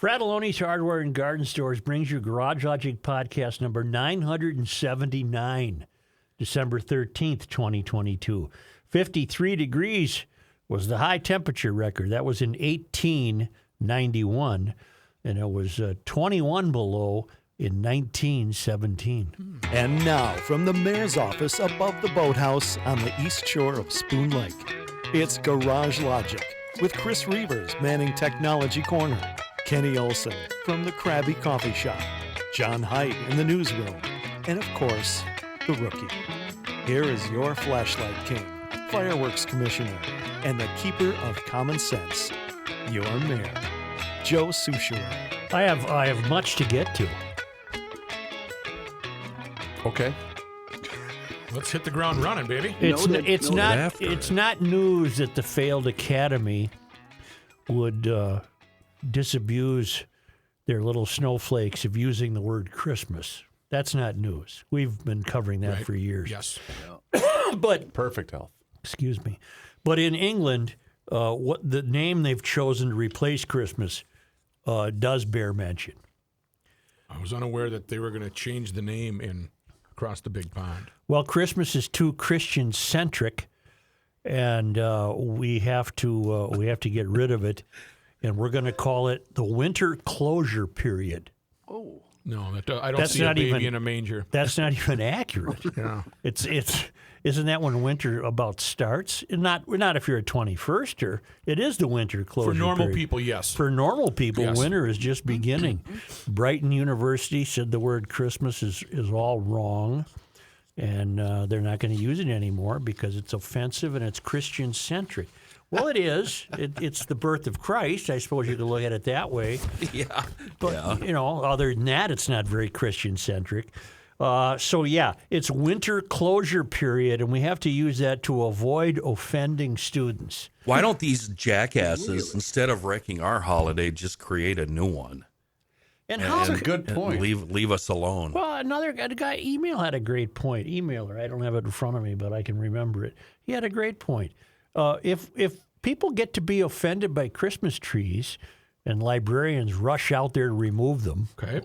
Fratelloni's Hardware and Garden Stores brings you Garage Logic Podcast number 979, December 13th, 2022. 53 degrees was the high temperature record. That was in 1891, and it was 21 below in 1917. And now, from the mayor's office above the boathouse on the east shore of Spoon Lake, it's Garage Logic with Chris Reavers manning Technology Corner, Kenny Olson from the Krabby Coffee Shop, John Heidt in the newsroom, and of course, the Rookie. Here is your flashlight king, fireworks commissioner, and the keeper of common sense, your mayor, Joe Souchere. I have much to get to. Okay. Let's hit the ground running, baby. It's not news that the failed academy would disabuse their little snowflakes of using the word Christmas. That's not news. We've been covering that for years. Yes. But Perfect health. excuse me. But in England, what the name they've chosen to replace Christmas does bear mention. I was unaware that they were going to change the name across the big pond. Well, Christmas is too Christian-centric, and we have to get rid of it, and we're going to call it the winter closure period. Oh no, I don't see a baby in a manger. That's not even accurate. Yeah. It's isn't that when winter about starts? Not if you're a 21st. It is the winter closure For normal period. people, yes. For normal people, Yes. winter is just beginning. Brighton University said the word Christmas is all wrong, and they're not going to use it anymore because it's offensive and it's Christian-centric. Well, it is. It's the birth of Christ. I suppose you could look at it that way. Yeah. But, other than that, it's not very Christian-centric. It's winter closure period, and we have to use that to avoid offending students. Why don't these jackasses, instead of wrecking our holiday, just create a new one? And That's a good point. Leave us alone. Well, another guy, Email had a great point. Emailer, I don't have it in front of me, but I can remember it. He had a great point. If people get to be offended by Christmas trees and librarians rush out there to remove them, Okay.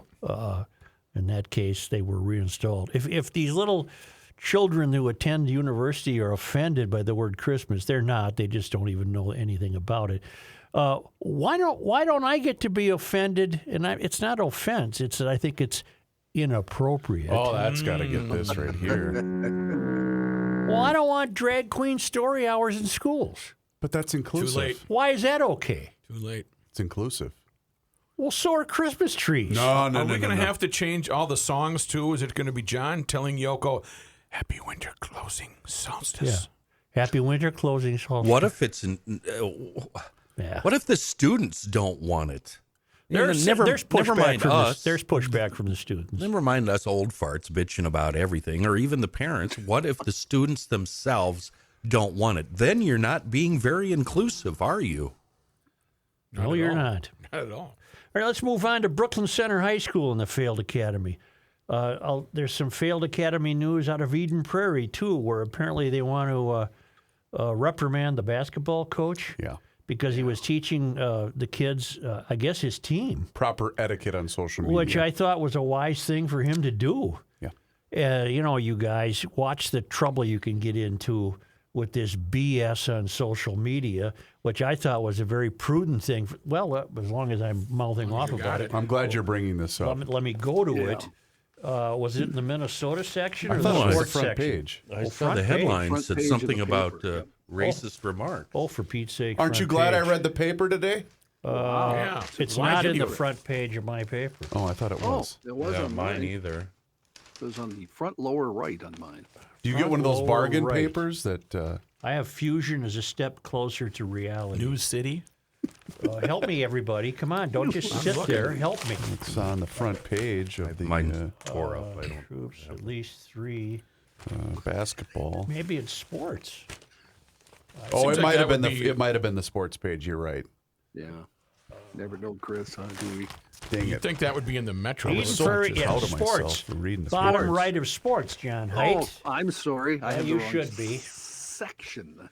in that case, they were reinstalled. If these little children who attend university are offended by the word Christmas, they're not. They just don't even know anything about it. Why don't I get to be offended? And it's not offense. It's that I think it's inappropriate. Oh, that's got to get this right here. Well, I don't want drag queen story hours in schools. But that's inclusive. Too late. Why is that okay? Too late. It's inclusive. Well, so are Christmas trees. No. Are we going to have to change all the songs, too? Is it going to be John telling Yoko, Happy Winter Closing Solstice? Yeah. Happy winter closing solstice. What if it's Yeah. what if the students don't want it? There's never pushback mind from us. there's pushback from the students. Never mind us old farts bitching about everything, or even the parents. What if the students themselves don't want it? Then you're not being very inclusive, are you? No, you're not. Not at all. All right, let's move on to Brooklyn Center High School and the failed academy. There's some failed academy news out of Eden Prairie, too, where apparently they want to reprimand the basketball coach. Yeah. Because he was teaching the kids, I guess his team. Proper etiquette on social media. Which I thought was a wise thing for him to do. Yeah. You guys, watch the trouble you can get into with this BS on social media, which I thought was a very prudent thing. As long as I'm mouthing off about it. I'm glad you're bringing this up. Let me go to it. Was it in the Minnesota section or I the thought it was sports the front section? page. I saw the headline Front said page of something the about paper, racist remarks. Oh, for Pete's sake. Aren't you front glad I page. read the paper today? Yeah. It's Why'd not you in do the it? front page of my paper. Oh, I thought it was. It was Yeah, on mine mine. either. It was on the front lower right on mine. Do you get one of those lower bargain right. papers that... I have Fusion as a step closer to reality. News City? Help me, everybody. Come on, don't just sit there. Help me. it's on the front page of the Mine tore up. I don't. Troops, at least 3. basketball. Maybe it's sports. Oh, Seems it like might have that been would be- it might have been the sports page. You're right. Yeah. Never know Chris, huh, do we? Dang You'd it. think that would be in the Metro. Eden List. Prairie, just yeah, out of sports. myself for reading the Bottom sports. right of sports, John Oh, Height. I'm sorry. I Yeah, have you the wrong should be. section.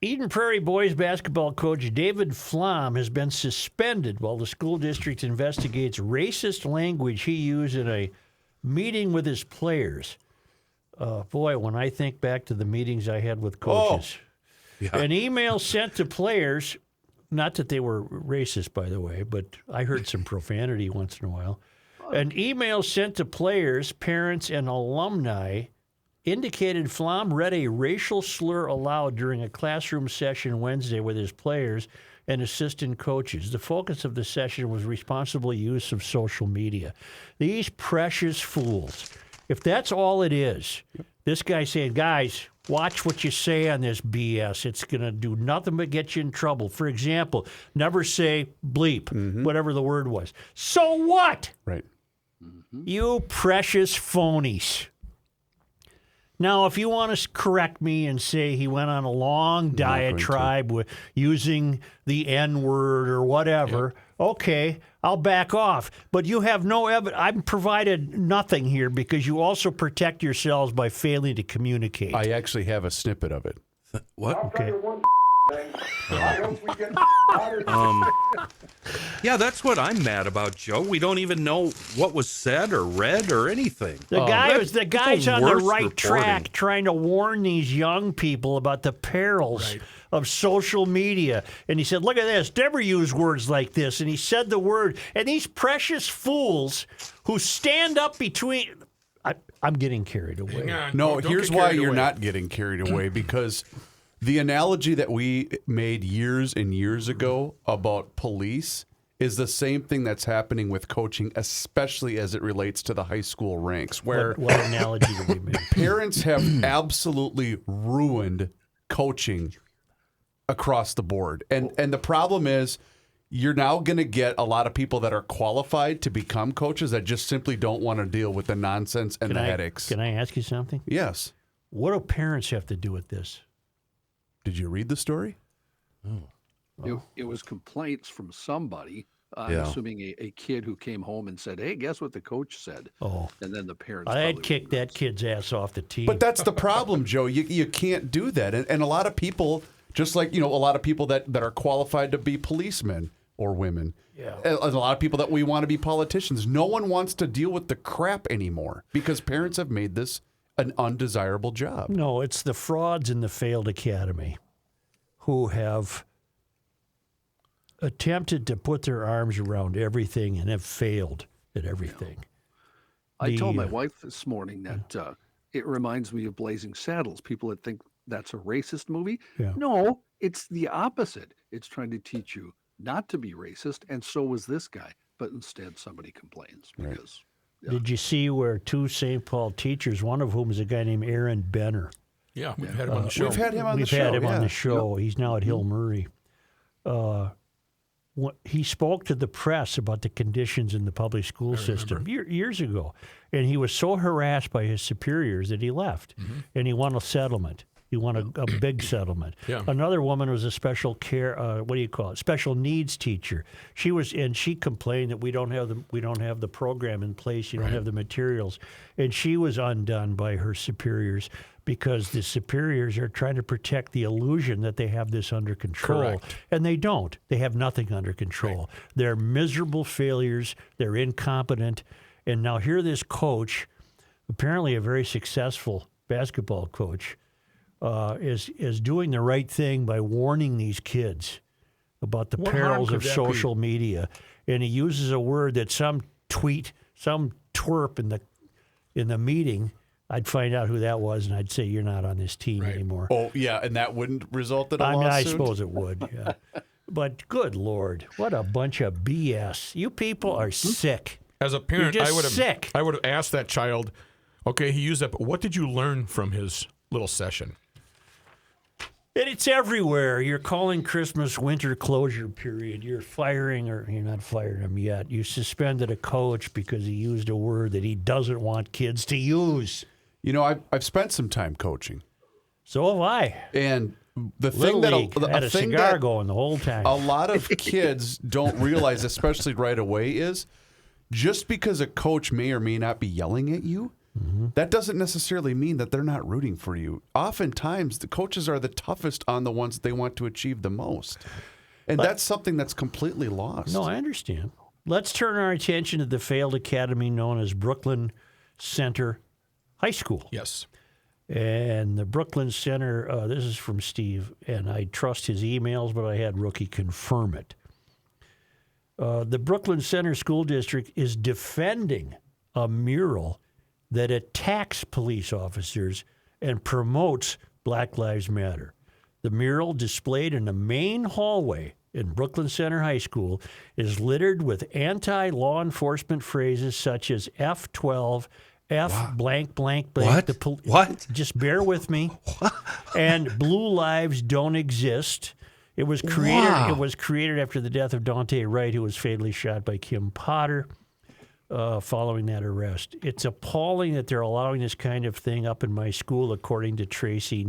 Eden Prairie boys basketball coach David Flom has been suspended while the school district investigates racist language he used in a meeting with his players. Boy, when I think back to the meetings I had with coaches, an email sent to players, not that they were racist, by the way, but I heard some profanity once in a while. An email sent to players, parents, and alumni indicated Flom read a racial slur aloud during a classroom session Wednesday with his players and assistant coaches. The focus of the session was responsible use of social media. These precious fools. If that's all it is, this guy saying, guys, watch what you say on this BS. It's going to do nothing but get you in trouble. For example, never say bleep, whatever the word was. So what? Right. You precious phonies. Now, if you want to correct me and say he went on a long diatribe with using the N-word or whatever, okay, I'll back off. But you have no evidence. I've provided nothing here because you also protect yourselves by failing to communicate. I actually have a snippet of it. What? Okay. Yeah, that's what I'm mad about, Joe. We don't even know what was said or read or anything. The guy's on the worst right reporting. track trying to warn these young people about the perils of social media. And he said, look at this, never use words like this. And he said the word. And these precious fools who stand up between... I'm getting carried away. Hang on. No, Don't here's get why carried you're away. not getting carried away, because the analogy that we made years and years ago about police is the same thing that's happening with coaching, especially as it relates to the high school ranks, where What analogy did we make? parents have absolutely ruined coaching across the board. And the problem is you're now going to get a lot of people that are qualified to become coaches that just simply don't want to deal with the nonsense and the headaches. Can I ask you something? Yes. What do parents have to do with this? Did you read the story? It was complaints from somebody. I'm Yeah. assuming a kid who came home and said, "Hey, guess what the coach said?" Oh, And then the parents. I'd probably kick went that nuts. kid's ass off the team. But that's the problem, Joe. You can't do that. And a lot of people, just like, a lot of people that are qualified to be policemen or women, and a lot of people that we want to be politicians, no one wants to deal with the crap anymore because parents have made this an undesirable job. No, it's the frauds in the failed academy who have attempted to put their arms around everything and have failed at everything. I told my The- wife this morning that it reminds me of Blazing Saddles. People that think that's a racist movie. Yeah. No, it's the opposite. It's trying to teach you not to be racist, and so was this guy. But instead, somebody complains because Did you see where two St. Paul teachers, one of whom is a guy named Aaron Benner? Yeah, we've had him on the show. We've had him on the We've show. had him on yeah. the show. He's now at Hill Murray. He spoke to the press about the conditions in the public school system years ago, and he was so harassed by his superiors that he left, and he won a settlement. He won a big settlement. Yeah. Another woman was a special care, special needs teacher. She complained that we don't have the program in place. You don't have the materials, and she was undone by her superiors because the superiors are trying to protect the illusion that they have this under control, Correct. and they don't. They have nothing under control. They're miserable failures. They're incompetent, and now here this coach, apparently a very successful basketball coach, is doing the right thing by warning these kids about the What harm perils could of that be? social media, and he uses a word that some twerp in the meeting, I'd find out who that was, and I'd say you're not on this team anymore. Oh, yeah, and that wouldn't result in a I lawsuit? suppose it would. Yeah. But good Lord, what a bunch of BS! You people are sick. As a parent, You're I just would have sick. I would have asked that child, okay, he used that, but what did you learn from his little session? And it's everywhere. You're calling Christmas winter closure period. You're not firing him yet. You suspended a coach because he used a word that he doesn't want kids to use. I've spent some time coaching, So have I. and the Little thing League. that Had a thing cigar that going the whole time. a lot of kids don't realize, especially right away, is just because a coach may or may not be yelling at you that doesn't necessarily mean that they're not rooting for you. Oftentimes, the coaches are the toughest on the ones that they want to achieve the most. And that's something that's completely lost. No, I understand. Let's turn our attention to the failed academy known as Brooklyn Center High School. Yes. And the Brooklyn Center, this is from Steve, and I trust his emails, but I had Rookie confirm it. The Brooklyn Center School District is defending a mural that attacks police officers and promotes Black Lives Matter. The mural displayed in the main hallway in Brooklyn Center High School is littered with anti-law enforcement phrases such as F12, F blank, blank, blank. What? Just bear with me. And blue lives don't exist. It was created. Wow. It was created after the death of Dante Wright, who was fatally shot by Kim Potter following that arrest. It's appalling that they're allowing this kind of thing up in my school, according to Tracy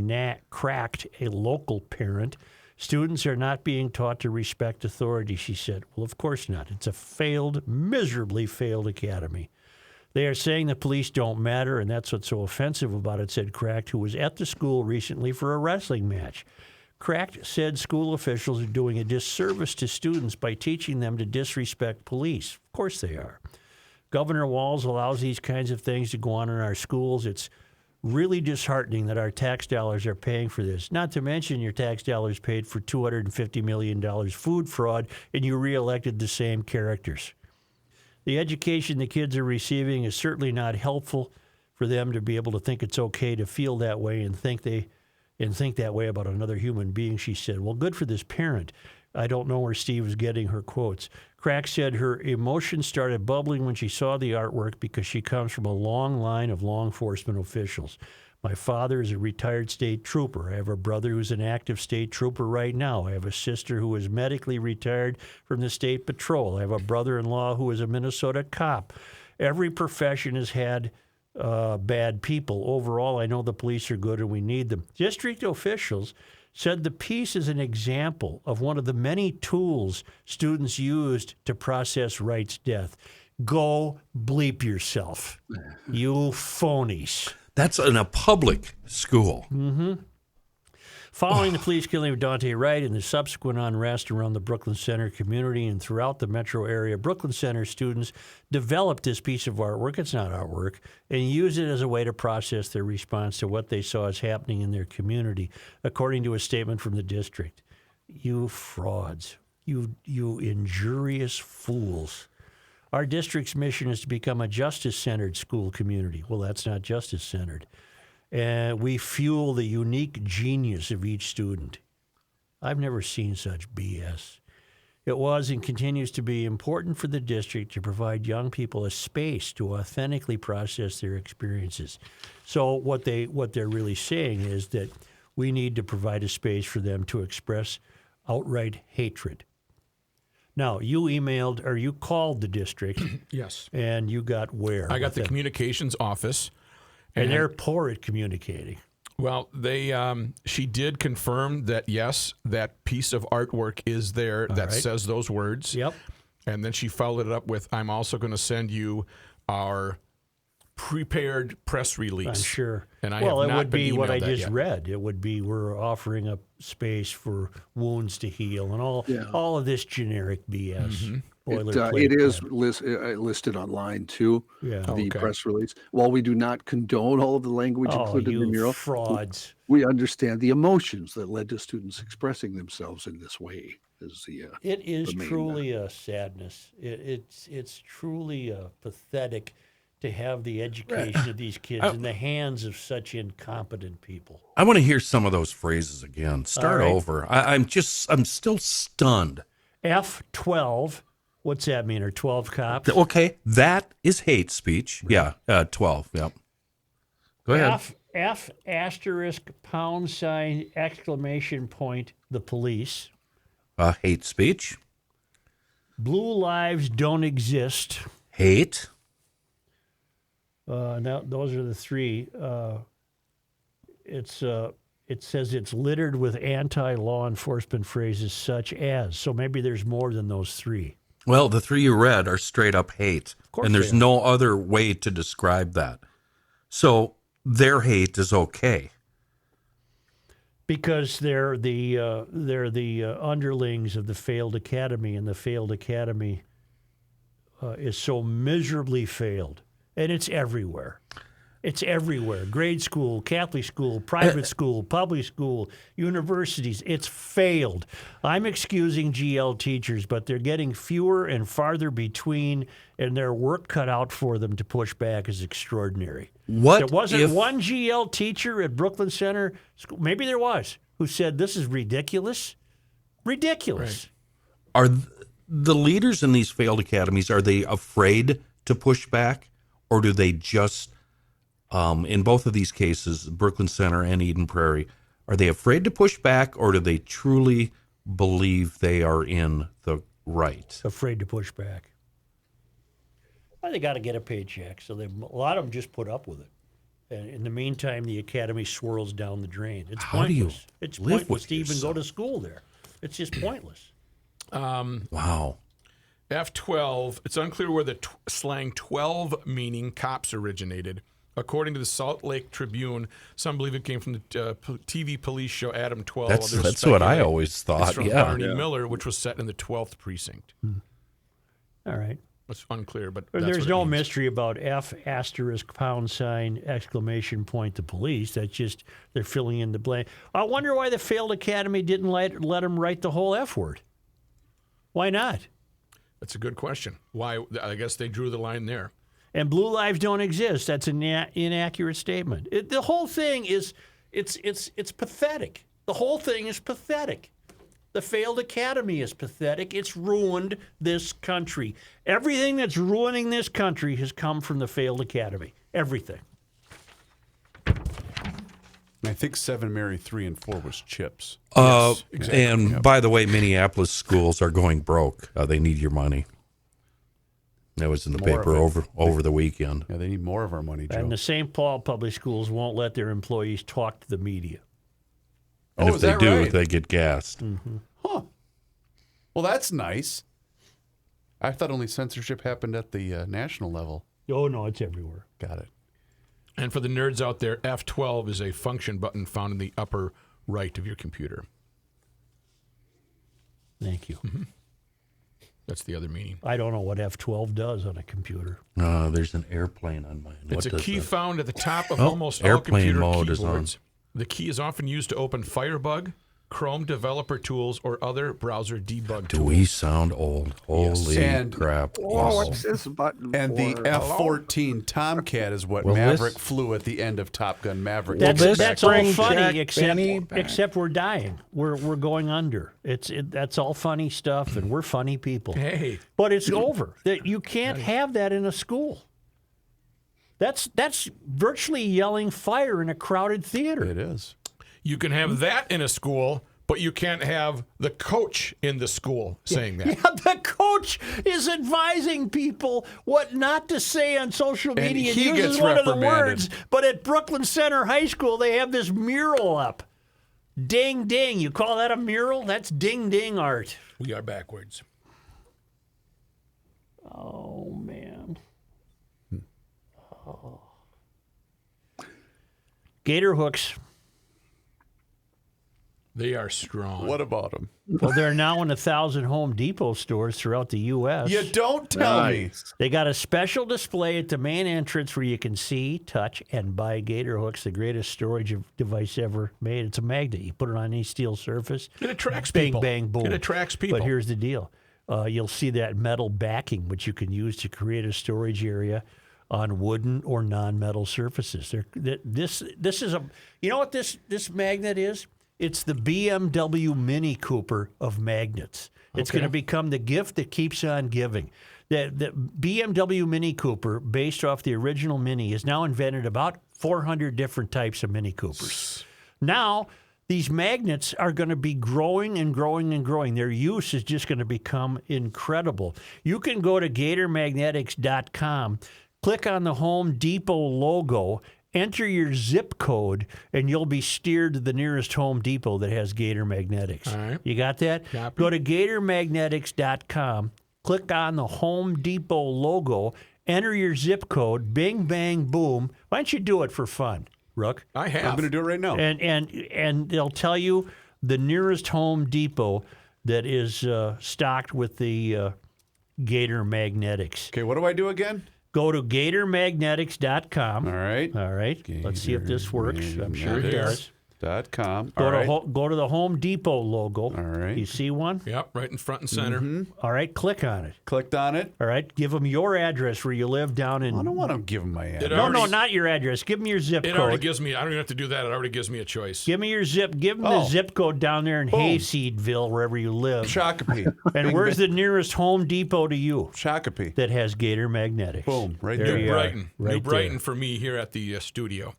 Cracked, a local parent. Students are not being taught to respect authority, she said. Well, of course not. It's a failed, miserably failed academy. They are saying the police don't matter, and that's what's so offensive about it, said Cracked, who was at the school recently for a wrestling match. Cracked said school officials are doing a disservice to students by teaching them to disrespect police. Of course they are. Governor Walz allows these kinds of things to go on in our schools. It's really disheartening that our tax dollars are paying for this. Not to mention your tax dollars paid for $250 million food fraud, and you reelected the same characters. The education the kids are receiving is certainly not helpful for them to be able to think it's okay to feel that way and think that way about another human being, she said. Well, good for this parent. I don't know where Steve is getting her quotes. Crack said her emotions started bubbling when she saw the artwork because she comes from a long line of law enforcement officials. My father is a retired state trooper. I have a brother who's an active state trooper right now. I have a sister who is medically retired from the state patrol. I have a brother-in-law who is a Minnesota cop. Every profession has had bad people. Overall, I know the police are good and we need them. District officials said the piece is an example of one of the many tools students used to process Wright's death. Go bleep yourself, you phonies. That's in a public school. Mm-hmm. Following the police killing of Dante Wright and the subsequent unrest around the Brooklyn Center community and throughout the metro area, Brooklyn Center students developed this piece of artwork, it's not artwork, and used it as a way to process their response to what they saw as happening in their community, according to a statement from the district. You frauds, you injurious fools. Our district's mission is to become a justice-centered school community. Well, that's not justice-centered. And we fuel the unique genius of each student. I've never seen such BS. It was and continues to be important for the district to provide young people a space to authentically process their experiences. So what they're really saying is that we need to provide a space for them to express outright hatred. Now, you called the district. Yes. And you got where? I got the communications office. And they're poor at communicating. Well, she did confirm that, yes, that piece of artwork is there that says those words. Yep. And then she followed it up with, I'm also going to send you our prepared press release. I'm sure. And it would be what I just yet. read. It would be we're offering a space for wounds to heal and all of this generic BS. Mm-hmm. It is listed online too. Yeah. The press release. While we do not condone all of the language included in the mural, frauds. We understand the emotions that led to students expressing themselves in this way. It is truly a sadness. It's truly pathetic to have the education of these kids in the hands of such incompetent people. I want to hear some of those phrases again. Start over. I'm still stunned. F12. What's that mean? Are 12 cops? Okay, that is hate speech. Yeah, 12. Yep. Go ahead. F asterisk pound sign exclamation point the police. Hate speech. Blue lives don't exist. Hate. Now those are the three. It says it's littered with anti-law enforcement phrases such as. So maybe there's more than those three. Well, the three you read are straight up hate. Of course and there's no other way to describe that. So their hate is okay. Because they're the underlings of the failed academy, and the failed academy is so miserably failed, and it's everywhere. It's everywhere. Grade school, Catholic school, private school, public school, universities. It's failed. I'm excusing GL teachers, but they're getting fewer and farther between, and their work cut out for them to push back is extraordinary. What There wasn't if one GL teacher at Brooklyn Center School, maybe there was, who said this is ridiculous. Ridiculous. are the leaders in these failed academies, are they afraid to push back, or do they just in both of these cases, Brooklyn Center and Eden Prairie, are they afraid to push back, or do they truly believe they are in the right? Afraid to push back. Well, they got to get a paycheck, so a lot of them just put up with it. And in the meantime, the academy swirls down the drain. It's How do you pointless. It's live pointless with to even go yourself? to school there. It's just pointless. Wow. F12, it's unclear where the slang 12 meaning cops originated. According to the Salt Lake Tribune, some believe it came from the TV police show Adam 12. That's Others what I speculate always thought. it's from Yeah. Barney Miller, which was set in the 12th precinct. All right. It's unclear, but There's that's what no it means. mystery about F asterisk pound sign exclamation point the police. That's just they're filling in the blank. I wonder why the failed academy didn't let them write the whole F word. Why not? That's a good question. Why? I guess they drew the line there. And blue lives don't exist. That's an inaccurate statement. The whole thing is it's pathetic. The whole thing is pathetic. The failed academy is pathetic. It's ruined this country. Everything that's ruining this country has come from the failed academy. Everything. I think 7 Mary 3 and 4 was chips. exactly. And by the way, Minneapolis schools are going broke. They need your money. That was in the More paper of it. over the weekend. Yeah, they need more of our money, Joe. And the St. Paul public schools won't let their employees talk to the media. And if is they that do, right? they get gassed. Huh. Well, that's nice. I thought only censorship happened at the national level. Oh, no, it's everywhere. Got it. And for the nerds out there, F12 is a function button found in the upper right of your computer. Thank you. That's the other meaning. I don't know what F12 does on a computer. There's an airplane on mine. It's What a does key that- found at the top of Oh, almost all airplane computer mode is on. keyboards. The key is often used to open Firebug, Chrome Developer Tools, or other browser debug Do tools. we sound old? Holy And- crap. Oh, Yes. what's this button And the for? F-14 Tomcat is what Well, Maverick this- flew at the end of Top Gun Maverick. That's all bring funny, Jack Benny except back. except we're dying. We're going under. That's all funny stuff, and we're funny people. Hey, But it's over. That you can't have that in a school. That's virtually yelling fire in a crowded theater. It is. you can have that in a school, but you can't have the coach in the school saying that. Yeah, the coach is advising people what not to say on social And media. he uses gets one of the reprimanded. words, but at Brooklyn Center High School, they have this mural up. Ding, ding. You call that a mural? That's ding, ding art. We are backwards. Oh, man. Oh. Gator hooks. They are strong. What about them? Well, they're now in 1,000 Home Depot stores throughout the U.S. You don't tell me. They got a special display at the main entrance where you can see, touch, and buy gator hooks, the greatest storage device ever made. It's a magnet. You put it on any steel surface. It attracts bang, people. Bang, boom. It attracts people. But here's the deal. You'll see that metal backing, which you can use to create a storage area on wooden or non-metal surfaces. This is a, you know what this magnet is? It's the BMW Mini Cooper of magnets. It's going to become the gift that keeps on giving. The BMW Mini Cooper, based off the original Mini, has now invented about 400 different types of Mini Coopers. Now, these magnets are going to be growing and growing and growing. Their use is just going to become incredible. You can go to GatorMagnetics.com, click on the Home Depot logo, enter your zip code, and you'll be steered to the nearest Home Depot that has Gator Magnetics. All right. You got that? Copy. Go to GatorMagnetics.com, click on the Home Depot logo, enter your zip code, bing, bang, boom. Why don't you do it for fun, Rook? I have. I'm going to do it right now. And they'll tell you the nearest Home Depot that is stocked with the Gator Magnetics. Okay, what do I do again? Go to GatorMagnetics.com. All right. All right. Let's see if this works. I'm sure it does. .com. Go All to right. go to the Home Depot logo. All right. You see one? Yep, right in front and center. All right. Click on it. Clicked on it. All right. Give them your address where you live down in. I don't want to give them my address. No, not your address. Give them your zip It already code. gives me. I don't even have to do that. It already gives me a choice. Give me your zip. Give them the Oh. zip code down there in Boom. Hayseedville, wherever you live. Shakopee. And where's the nearest Home Depot to you Shakopee. that has Gator Magnetics? Boom. Right There there. you are. Brighton. Right New Brighton there. for me here at the studio.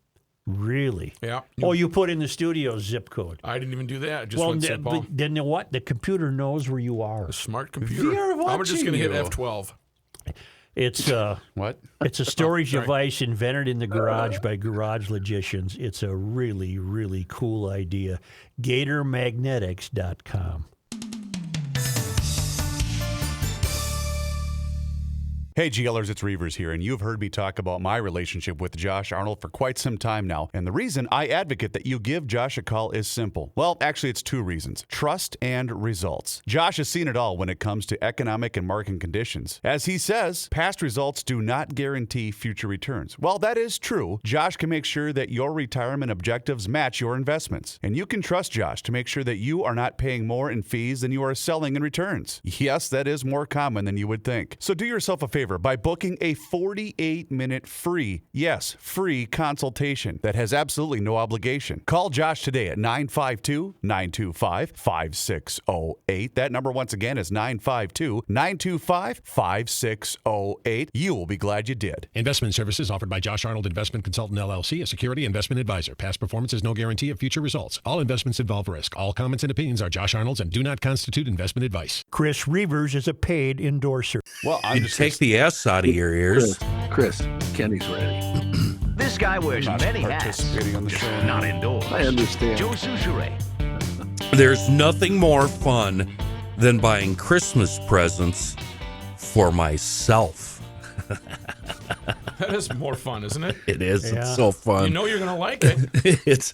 Really? Yeah. Oh, you put in the studio zip code. I didn't even do that. I just went zip but home. then what? The computer knows where you are. A smart computer. We are I'm just watching going to hit you. F12. It's What? it's a storage device invented in the garage by garage logicians. It's a really, really cool idea. GatorMagnetics.com. Hey, GLers, it's Reavers here, and you've heard me talk about my relationship with Josh Arnold for quite some time now. And the reason I advocate that you give Josh a call is simple. Well, actually, it's two reasons: trust and results. Josh has seen it all when it comes to economic and market conditions. As he says, past results do not guarantee future returns. Well, that is true. Josh can make sure that your retirement objectives match your investments. And you can trust Josh to make sure that you are not paying more in fees than you are selling in returns. Yes, that is more common than you would think. So do yourself a favor by booking a 48-minute free consultation that has absolutely no obligation. Call Josh today at 952-925-5608. That number once again is 952-925-5608. You will be glad you did. Investment services offered by Josh Arnold Investment Consultant LLC, a security investment advisor. Past performance is no guarantee of future results. All investments involve risk. All comments and opinions are Josh Arnold's and do not constitute investment advice. Chris Reavers is a paid endorser. Well, I'm You just take the S out of your ears. Chris, Kenny's ready. This guy wears not many hats, participating on the show. not indoors. I understand. Joe Souchere. There's nothing more fun than buying Christmas presents for myself. That is more fun, isn't it? It is. Yeah. It's so fun. You know you're going to like it. It's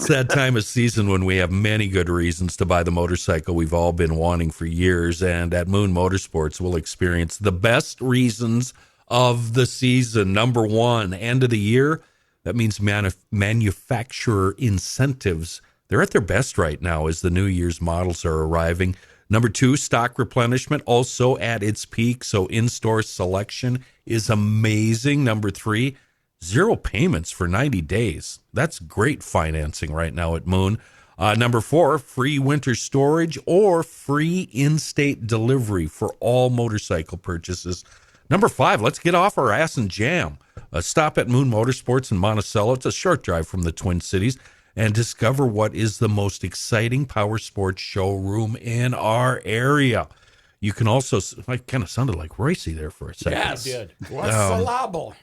that time of season when we have many good reasons to buy the motorcycle we've all been wanting for years, and at Moon Motorsports we'll experience the best reasons of the season. Number one, end of the year. That means manufacturer incentives. They're at their best right now as the New Year's models are arriving. Number two, stock replenishment also at its peak, so in-store selection is amazing. Number three, 0 payments for 90 days. That's great financing right now at Moon. Number four, free winter storage or free in-state delivery for all motorcycle purchases. Number five, let's get off our ass and jam. Stop at Moon Motorsports in Monticello. It's a short drive from the Twin Cities, and discover what is the most exciting power sports showroom in our area. You can also, I kind of sounded like Royce there for a second. Yes. What's syllable?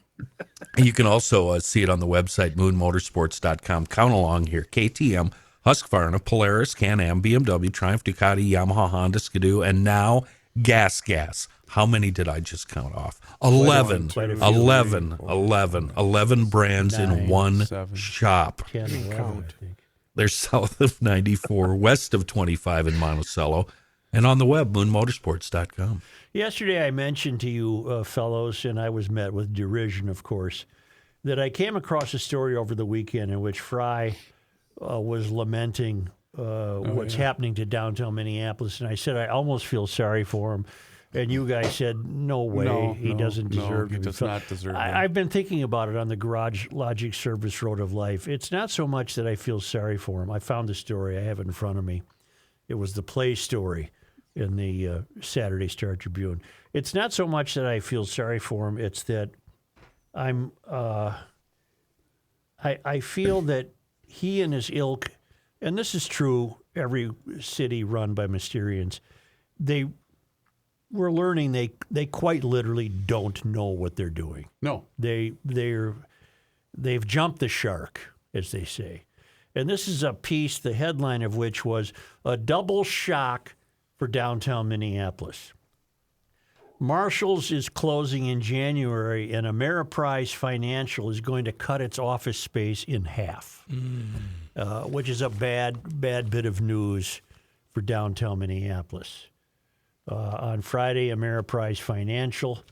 You can also see it on the website, moonmotorsports.com. Count along here. KTM, Husqvarna, Polaris, Can-Am, BMW, Triumph, Ducati, Yamaha, Honda, Skidoo, and now Gas. How many did I just count off? 11. Quite a few. 11 brands in one 7. shop. 10, 11, I think. They're south of 94, west of 25 in Monticello, and on the web, moonmotorsports.com. Yesterday I mentioned to you fellows, and I was met with derision, of course, that I came across a story over the weekend in which Frey was lamenting what's happening to downtown Minneapolis. And I said, I almost feel sorry for him. And you guys said, no way, he doesn't deserve to he be does not deserve it. I've been thinking about it on the Garage Logic Service Road of Life. It's not so much that I feel sorry for him. I found the story. I have it in front of me. It was the Play story in the Saturday Star Tribune. It's not so much that I feel sorry for him. It's that I feel that he and his ilk, and this is true every city run by Mysterians, we're learning they quite literally don't know what they're doing. No. They've jumped the shark, as they say. And this is a piece, the headline of which was a double shock for downtown Minneapolis. Marshall's is closing in January, and Ameriprise Financial is going to cut its office space in half, which is a bad bit of news for downtown Minneapolis. On Friday, Ameriprise Financial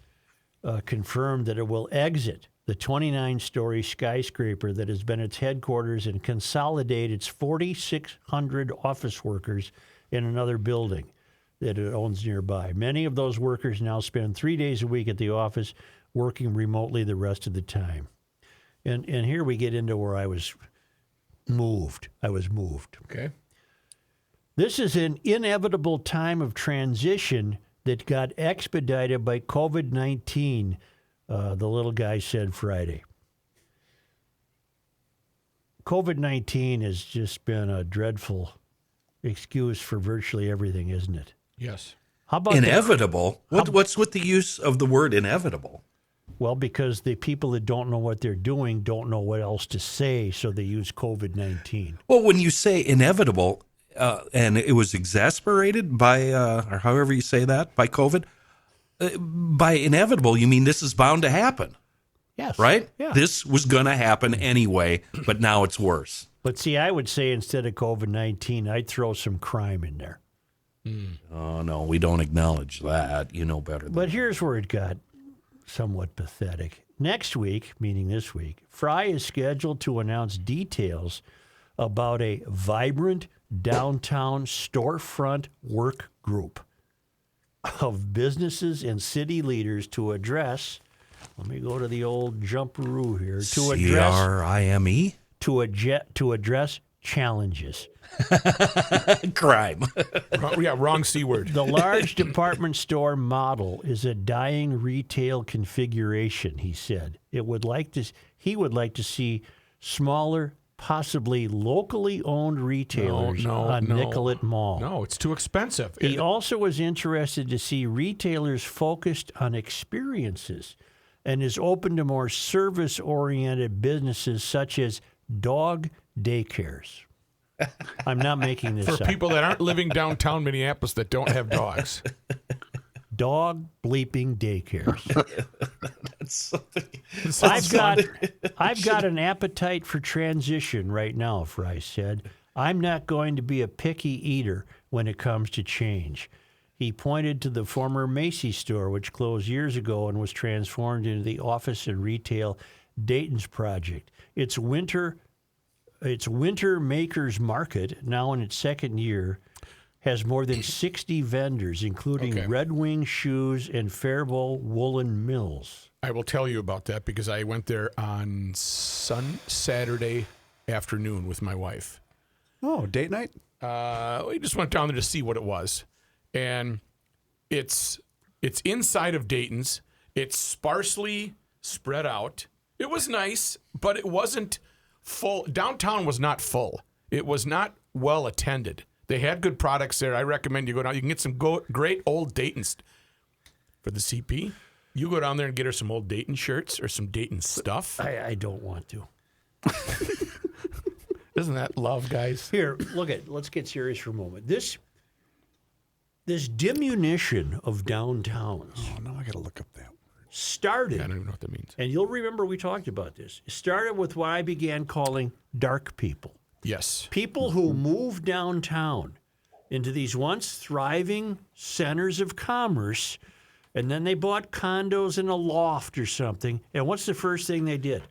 confirmed that it will exit the 29-story skyscraper that has been its headquarters and consolidate its 4,600 office workers in another building that it owns nearby. Many of those workers now spend 3 days a week at the office, working remotely the rest of the time. And here we get into where I was moved. Okay. This is an inevitable time of transition that got expedited by COVID-19, the little guy said Friday. COVID-19 has just been a dreadful excuse for virtually everything, isn't it? Yes. How about Inevitable? What's with the use of the word inevitable? Well, because the people that don't know what they're doing don't know what else to say, so they use COVID-19. Well, when you say inevitable, and it was exasperated by, or however you say that, by COVID, by inevitable, you mean this is bound to happen, Yes. right? Yeah. This was going to happen anyway, but now it's worse. But see, I would say instead of COVID-19, I'd throw some crime in there. Oh, no, we don't acknowledge that. You know better than But here's where it got somewhat pathetic. Next week, meaning this week, Frey is scheduled to announce details about a vibrant downtown storefront work group of businesses and city leaders to address, let me go to the old jumperoo here, CRIME? to address challenges. Crime. Wrong C word. The large department store model is a dying retail configuration, he said. He would like to see smaller, possibly locally owned retailers on Nicollet Mall. No, it's too expensive. He also was interested to see retailers focused on experiences and is open to more service-oriented businesses such as dog daycares. I'm not making this For up. people that aren't living downtown Minneapolis that don't have dogs. Dog bleeping daycares. That's I've got an appetite for transition right now, Frey said. I'm not going to be a picky eater when it comes to change. He pointed to the former Macy's store, which closed years ago and was transformed into the office and retail Dayton's project. Its winter makers market, now in its second year, has more than 60 vendors, including Red Wing Shoes and Faribault Woolen Mills. I will tell you about that because I went there on Saturday afternoon with my wife. Oh, date night? We just went down there to see what it was. And it's inside of Dayton's. It's sparsely spread out. It was nice, but it wasn't full. Downtown was not full. It was not well attended. They had good products there. I recommend you go down. You can get some great old Dayton's for the CP. You go down there and get her some old Dayton shirts or some Dayton stuff. I don't want to. Isn't that love, guys? Here, let's get serious for a moment. This diminution of downtowns Oh, now I got to look up that. started, I don't even know what that means. and you'll remember we talked about this, it started with what I began calling dark people. Yes. People who moved downtown into these once thriving centers of commerce, and then they bought condos in a loft or something. And what's the first thing they did?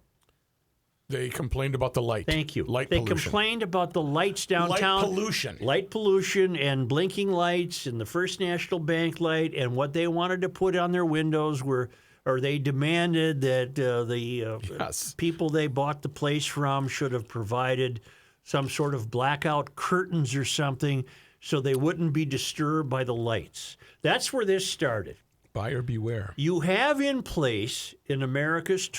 They complained about the light. Thank you. Light They pollution. complained about the lights downtown. Light pollution and blinking lights and the First National Bank light, and what they wanted to put on their windows were, or they demanded that Yes. people they bought the place from should have provided some sort of blackout curtains or something so they wouldn't be disturbed by the lights. That's where this started. Buyer beware. You have in place in America's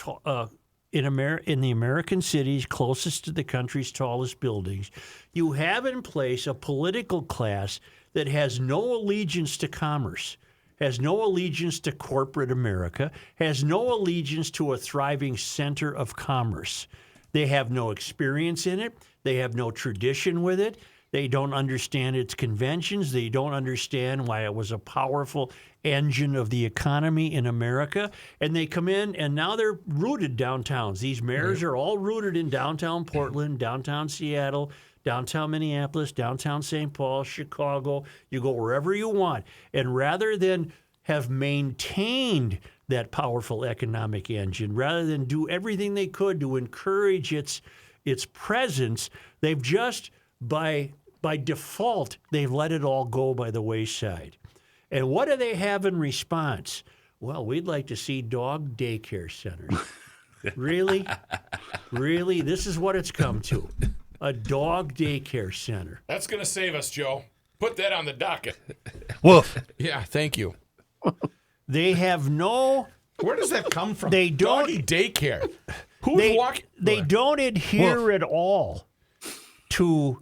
in the American cities closest to the country's tallest buildings, you have in place a political class that has no allegiance to commerce, has no allegiance to corporate America, has no allegiance to a thriving center of commerce. They have no experience in it. They have no tradition with it. They don't understand its conventions. They don't understand why it was a powerful engine of the economy in America. And they come in, and now they're rooted downtowns. These mayors are all rooted in downtown Portland, downtown Seattle, downtown Minneapolis, downtown St. Paul, Chicago. You go wherever you want. And rather than have maintained that powerful economic engine, rather than do everything they could to encourage its presence, they've just, by default, they've let it all go by the wayside. And what do they have in response? Well, we'd like to see dog daycare centers. Really? Really? This is what it's come to. A dog daycare center. That's going to save us, Joe. Put that on the docket. Well, Yeah, thank you. They have no... Where does that come from? They don't- Doggy daycare. Who's walking? They don't adhere at all to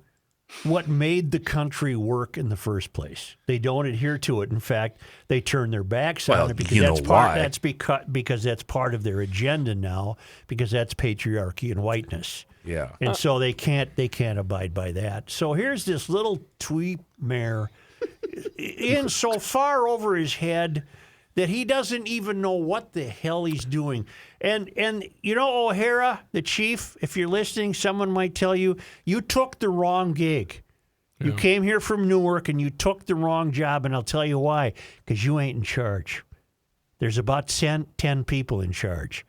what made the country work in the first place. They don't adhere to it. In fact, they turn their backs Well, on it because you know why. that's because that's part of their agenda now, because that's patriarchy and whiteness. yeah. And so they can't abide by that. So here's this little twee mare in so far over his head that he doesn't even know what the hell he's doing. And you know, O'Hara, the chief, if you're listening, someone might tell you, you took the wrong gig. You came here from Newark and you took the wrong job, and I'll tell you why. Because you ain't in charge. There's about 10 people in charge.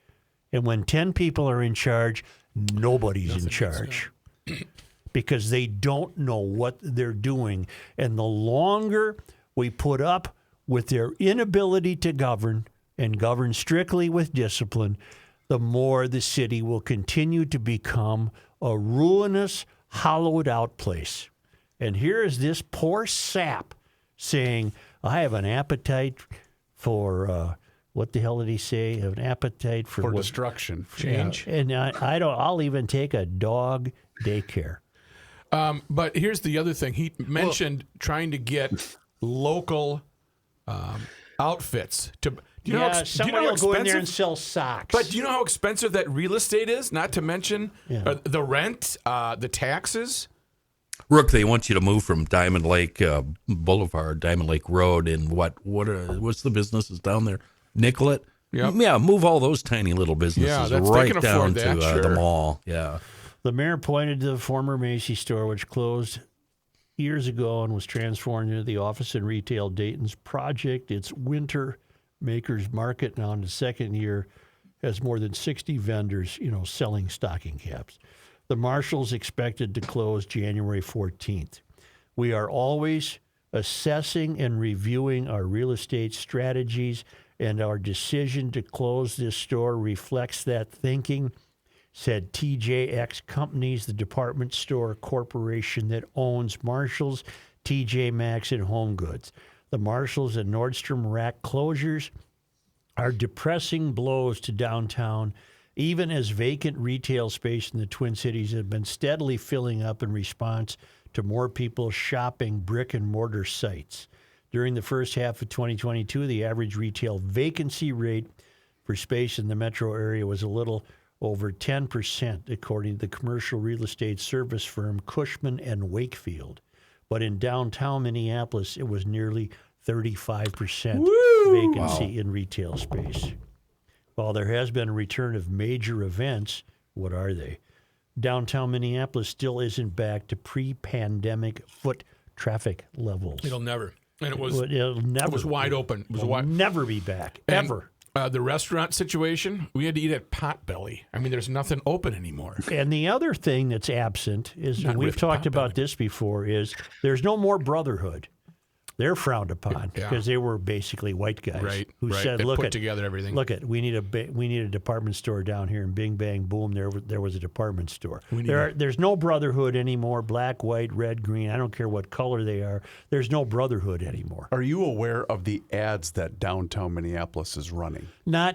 And when 10 people are in charge, nobody's in charge. Because they don't know what they're doing. And the longer we put up with their inability to govern and govern strictly with discipline, the more the city will continue to become a ruinous, hollowed-out place. And here is this poor sap saying, I have an appetite for, what the hell did he say? An appetite for what? destruction. Change. And I'll even take a dog daycare. But here's the other thing. He mentioned trying to get local outfits to. Do you know how, somebody will go in there and sell socks. But do you know how expensive that real estate is? Not to mention the rent, the taxes. Rook, they want you to move from Diamond Lake Boulevard, Diamond Lake Road, and what's the businesses down there? Nicollet? Yep. Yeah, move all those tiny little businesses they right can down afford that, to sure. the mall. Yeah. The mayor pointed to the former Macy's store, which closed years ago and was transformed into the Office and Retail Dayton's project. Its Winter Makers Market, now in the second year, has more than 60 vendors, selling stocking caps. The Marshall's expected to close January 14th. We are always assessing and reviewing our real estate strategies, and our decision to close this store reflects that thinking, said TJX Companies, the department store corporation that owns Marshall's, TJ Maxx, and Home Goods. The Marshalls and Nordstrom Rack closures are depressing blows to downtown, even as vacant retail space in the Twin Cities have been steadily filling up in response to more people shopping brick-and-mortar sites. During the first half of 2022, the average retail vacancy rate for space in the metro area was a little over 10%, according to the commercial real estate service firm Cushman & Wakefield. But in downtown Minneapolis, it was nearly 35% vacancy in retail space. While there has been a return of major events, what are they? Downtown Minneapolis still isn't back to pre-pandemic foot traffic levels. It'll never. And It'll never. It was wide open. It was never be back, And, ever. The restaurant situation, we had to eat at Potbelly. I mean, there's nothing open anymore. And the other thing that's absent is, and we've with talked about Potbelly. this before, is there's no more brotherhood. They're frowned upon because they were basically white guys who said, They "Look put at together everything. Look at we need a department store down here." And bing bang boom, there was a department store. There's no brotherhood anymore. Black, white, red, green. I don't care what color they are. There's no brotherhood anymore. Are you aware of the ads that downtown Minneapolis is running? No.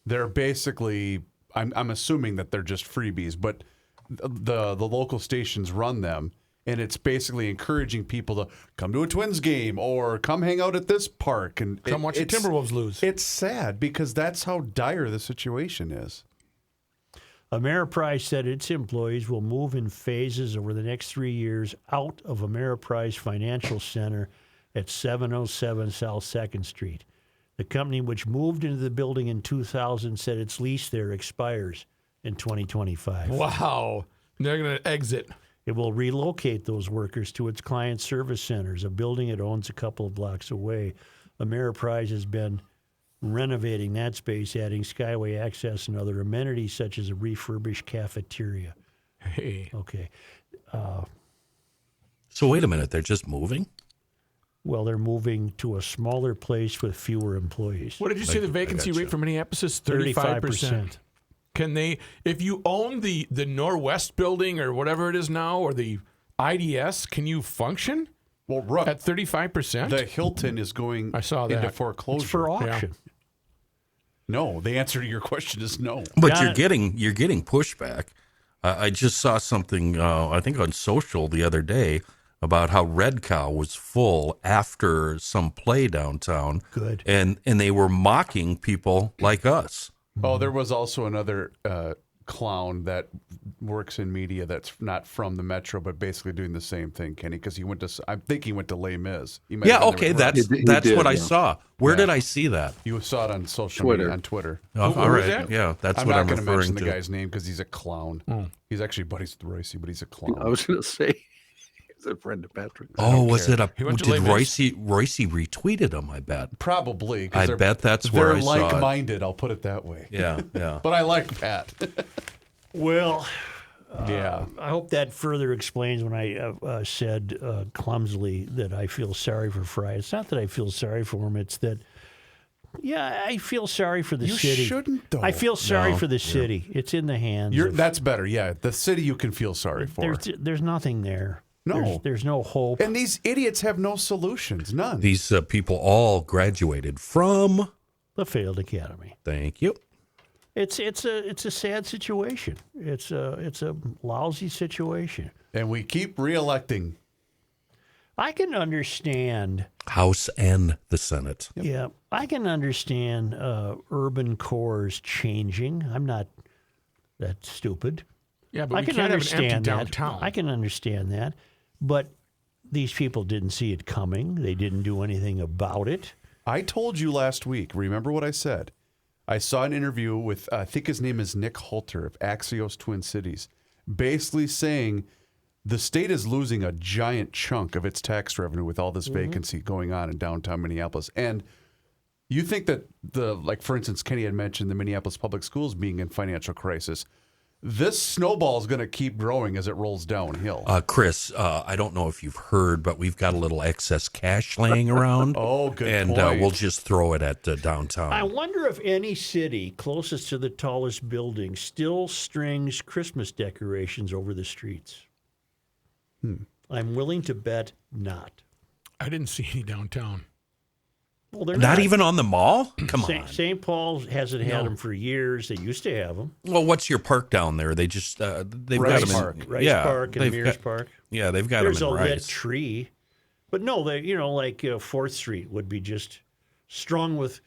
They're basically, I'm assuming that they're just freebies, but the local stations run them. And it's basically encouraging people to come to a Twins game or come hang out at this park and Come watch the Timberwolves lose. It's sad because that's how dire the situation is. Ameriprise said its employees will move in phases over the next 3 years out of Ameriprise Financial Center at 707 South 2nd Street. The company, which moved into the building in 2000, said its lease there expires in 2025. Wow. They're going to exit. It will relocate those workers to its client service centers, a building it owns a couple of blocks away. Ameriprise has been renovating that space, adding skyway access and other amenities such as a refurbished cafeteria. Hey. Okay. So wait a minute, they're just moving? Well, they're moving to a smaller place with fewer employees. What did you say the vacancy rate for Minneapolis is? 35%. Can they, if you own the Norwest building or whatever it is now, or the IDS, can you function Well, Rook, at 35%? the Hilton is going I saw into that. foreclosure. It's for auction. No, the answer to your question is no. But Got you're getting pushback. I just saw something I think on social the other day about how Red Cow was full after some play downtown. Good. And they were mocking people like us. Oh, there was also another clown that works in media that's not from the Metro, but basically doing the same thing, Kenny, because I think he went to Les Mis. He might Yeah, have been okay, there. that's He that's did, what I yeah. saw. Where Yeah. did I see that? You saw it on social Twitter. media, on Twitter. Oh, Who all was right, that? yeah, that's I'm what not I'm going to mention referring the to. guy's name because he's a clown. He's actually buddies with Royce, but he's a clown. I was going to say, he's a friend of Patrick. Oh, was care. it a? He went to Did Les Mis. Royce retweeted him? I bet. Probably. 'cause I they're- bet that's where they're I saw it. like-minded, I'll put it that way. Yeah, yeah. But I like Pat. Well, Yeah. I hope that further explains when I said clumsily that I feel sorry for Frey. It's not that I feel sorry for him. It's that, yeah, I feel sorry for the You city. shouldn't, though. I feel sorry No, for the city. It's in the hands. of, That's better, yeah. The city you can feel sorry for. there's nothing there. No. There's no hope. And these idiots have no solutions, none. These people all graduated from. The failed academy. Thank you. It's a sad situation. It's a lousy situation. And we keep reelecting. I can understand. House and the Senate. Yeah, I can understand urban cores changing. I'm not that stupid. Yeah, but I we can can't have an empty understand that. downtown. I can understand that, but these people didn't see it coming. They didn't do anything about it. I told you last week, remember what I said? I saw an interview with, I think his name is Nick Halter of Axios Twin Cities, basically saying the state is losing a giant chunk of its tax revenue with all this vacancy going on in downtown Minneapolis. And you think that like for instance, Kenny had mentioned the Minneapolis public schools being in financial crisis. This snowball is going to keep growing as it rolls downhill. Chris, I don't know if you've heard, but we've got a little excess cash laying around. Oh, good and point. we'll just throw it at downtown. I wonder if any city closest to the tallest building still strings Christmas decorations over the streets. I'm willing to bet not. I didn't see any downtown. Well, they're Not even on the mall? Come on. St. Paul hasn't had them for years. They used to have them. Well, what's your park down there? They just they've Rice got them Park. in Rice Park and they've Mears got- Park. Yeah, they've got There's them a in lit Rice. tree. But no, they like 4th Street would be just strung with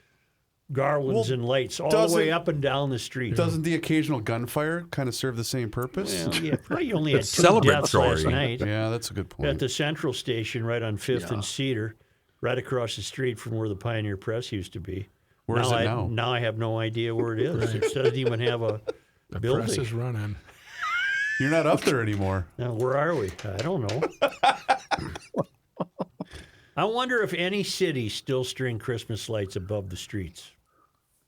garlands Well, and lights all the doesn't- way up and down the street. Doesn't the occasional gunfire kind of serve the same purpose? Well, yeah, probably you only had It's 2 deaths last celebratory. night. Yeah, that's a good At point. the Central Station right on 5th and Cedar, right across the street from where the Pioneer Press used to be. Where is it now? Now I have no idea where it is. It doesn't even have a The building. press is running. You're not up there anymore. Now, where are we? I don't know. I wonder if any city still string Christmas lights above the streets.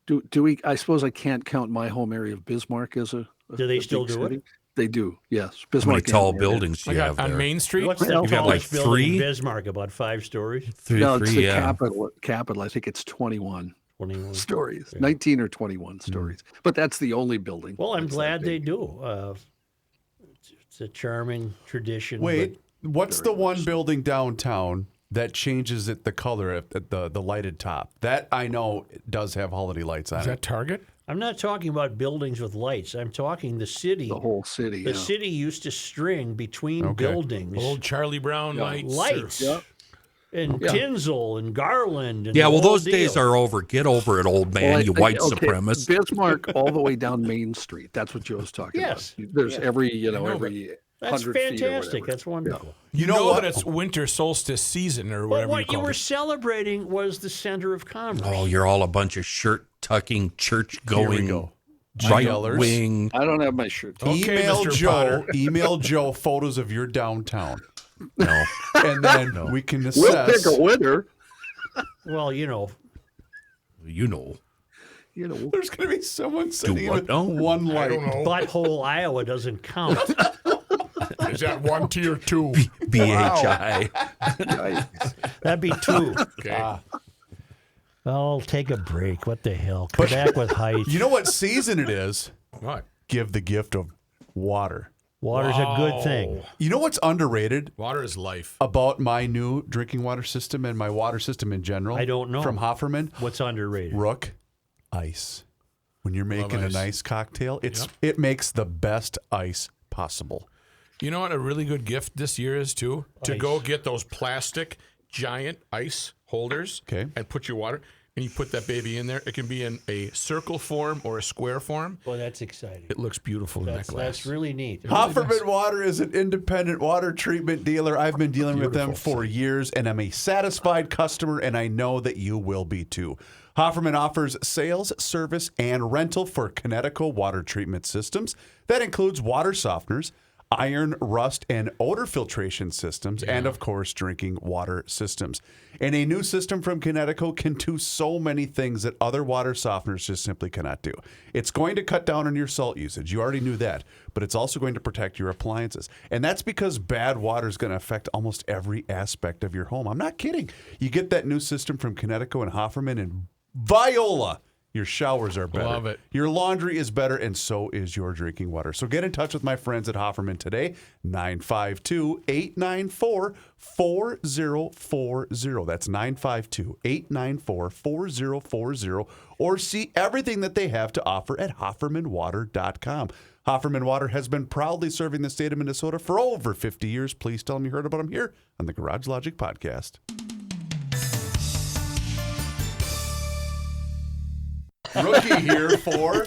Do we? I suppose I can't count my home area of Bismarck as a. Do they a still big do it? city. They do. Yes, How many Bismarck. tall and- buildings do I you got have on there? Main Street. What's the Well, you've got, tallest like, building in 3? Bismarck? About 5 stories? No, it's the yeah. capital. I think it's 21 21. stories, 19 or 21 stories. But that's the only building. Well, I'm that's that glad they big. do. It's a charming tradition. Wait, what's the one building downtown that changes the color at the lighted top? That I know does have holiday lights on Is it. that Target? but I'm not talking about buildings with lights. I'm talking the city. The whole city. The yeah. city used to string between Okay. buildings Old Charlie Brown lights. lights. Yep. and tinsel and garland. And Yeah, the well, whole those days deal. are over. Get over it, old man, you white supremacist. Bismarck all the way down Main Street. That's what Joe's talking Yes. about. There's every, know, every That's 100 feet or fantastic. whatever. That's wonderful. You know that it's winter solstice season or But whatever what you you call were it. celebrating was the center of commerce. Oh, you're all a bunch of shirt-tucking, church-going, go. right-wing. I don't have my shirt. Okay, Email Mr. Joe. Potter. Email Joe photos of your downtown, No. and then we can We'll assess. pick a winner. Well, you know, You know. There's going to be someone sitting what with now? one I light. don't know. butthole Iowa doesn't count. Is that 1 tier 2? BHI. That'd be 2. Okay. I'll take a break. What the hell? Come back with Heidt. You know what season it is? What? Give the gift of water. Water's a good thing. You know what's underrated Water is life. about my new drinking water system and my water system in general? I don't know. From Hofferman? What's underrated? Rook, ice. When you're making ice. a nice cocktail, it makes the best ice possible. You know what a really good gift this year is, too? To Ice. go get those plastic giant ice holders and put your water, and you put that baby in there. It can be in a circle form or a square form. Well, that's exciting. It looks beautiful in that That's glass. really neat. Hofferman Water is an independent water treatment dealer. I've been dealing with them for years, and I'm a satisfied customer, and I know that you will be too. Hofferman offers sales, service, and rental for Connecticut water treatment systems. That includes water softeners, iron, rust, and odor filtration systems, and of course, drinking water systems. And a new system from Connecticut can do so many things that other water softeners just simply cannot do. It's going to cut down on your salt usage. You already knew that, but it's also going to protect your appliances. And that's because bad water is going to affect almost every aspect of your home. I'm not kidding. You get that new system from Connecticut and Hofferman, and Viola, your showers are better. Love it. Your laundry is better, and so is your drinking water. So get in touch with my friends at Hofferman today, 952-894-4040. That's 952-894-4040. Or see everything that they have to offer at HoffermanWater.com. Hofferman Water has been proudly serving the state of Minnesota for over 50 years. Please tell them you heard about them here on the Garage Logic Podcast. Rookie here for...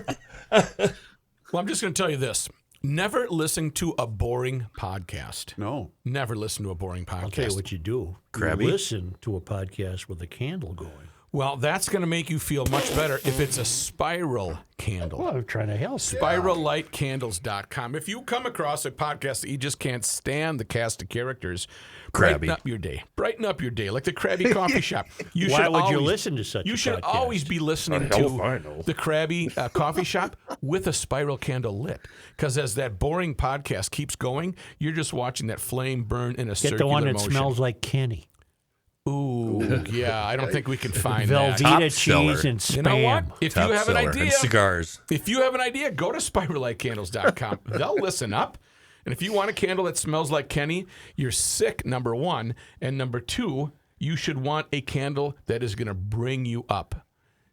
Well, I'm just going to tell you this. Never listen to a boring podcast. No. Never listen to a boring podcast. I'll tell you what you do. Crabby? You listen to a podcast with a candle going. Well, that's going to make you feel much better if it's a spiral candle. Well, I'm trying to help you. SpiralLightCandles.com. If you come across a podcast that you just can't stand the cast of characters, Crabby. brighten up your day. Brighten up your day, like the Krabby Coffee Shop. You Why should would you always- listen to such a You should podcast? always be listening to the Krabby Coffee Shop with a spiral candle lit. Because as that boring podcast keeps going, you're just watching that flame burn in a Get circular the one that motion. smells like Kenny. Ooh, yeah, I don't think we can find that. Velveeta Top seller. cheese and Spam. You know what? If Top you have an seller. idea, And cigars. if you have an idea, go to SpiralLightCandles.com. They'll listen up. And if you want a candle that smells like Kenny, you're sick, number one. And number two, you should want a candle that is going to bring you up.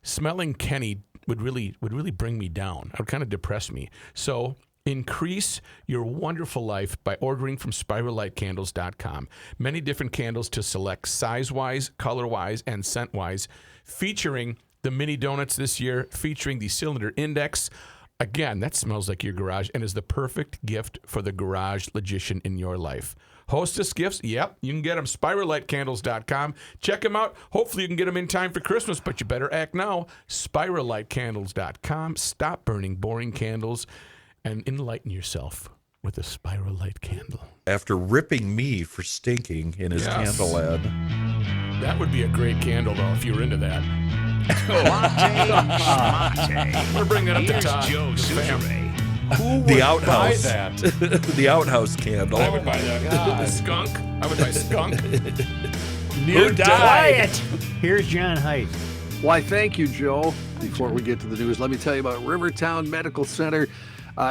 Smelling Kenny would really bring me down. It would kind of depress me. So increase your wonderful life by ordering from SpiralLightCandles.com. Many different candles to select size-wise, color-wise, and scent-wise, featuring the mini donuts this year, featuring the cylinder index. Again, that smells like your garage and is the perfect gift for the garage logician in your life. Hostess gifts, yep, you can get them, SpiralLightCandles.com. Check them out. Hopefully you can get them in time for Christmas, but you better act now. SpiralLightCandles.com. Stop burning boring candles and enlighten yourself with a Spiral Light candle. After ripping me for stinking in his Yes. candle ad. That would be a great candle, though, if you were into that. We're bringing that up to Todd. Joe Soucheray. The outhouse. that? The outhouse candle. I would buy that. Skunk. I would buy skunk. Who died? Here's John Heidt. Why, thank you, Joe. Before we get to the news, let me tell you about Rivertown Medical Center.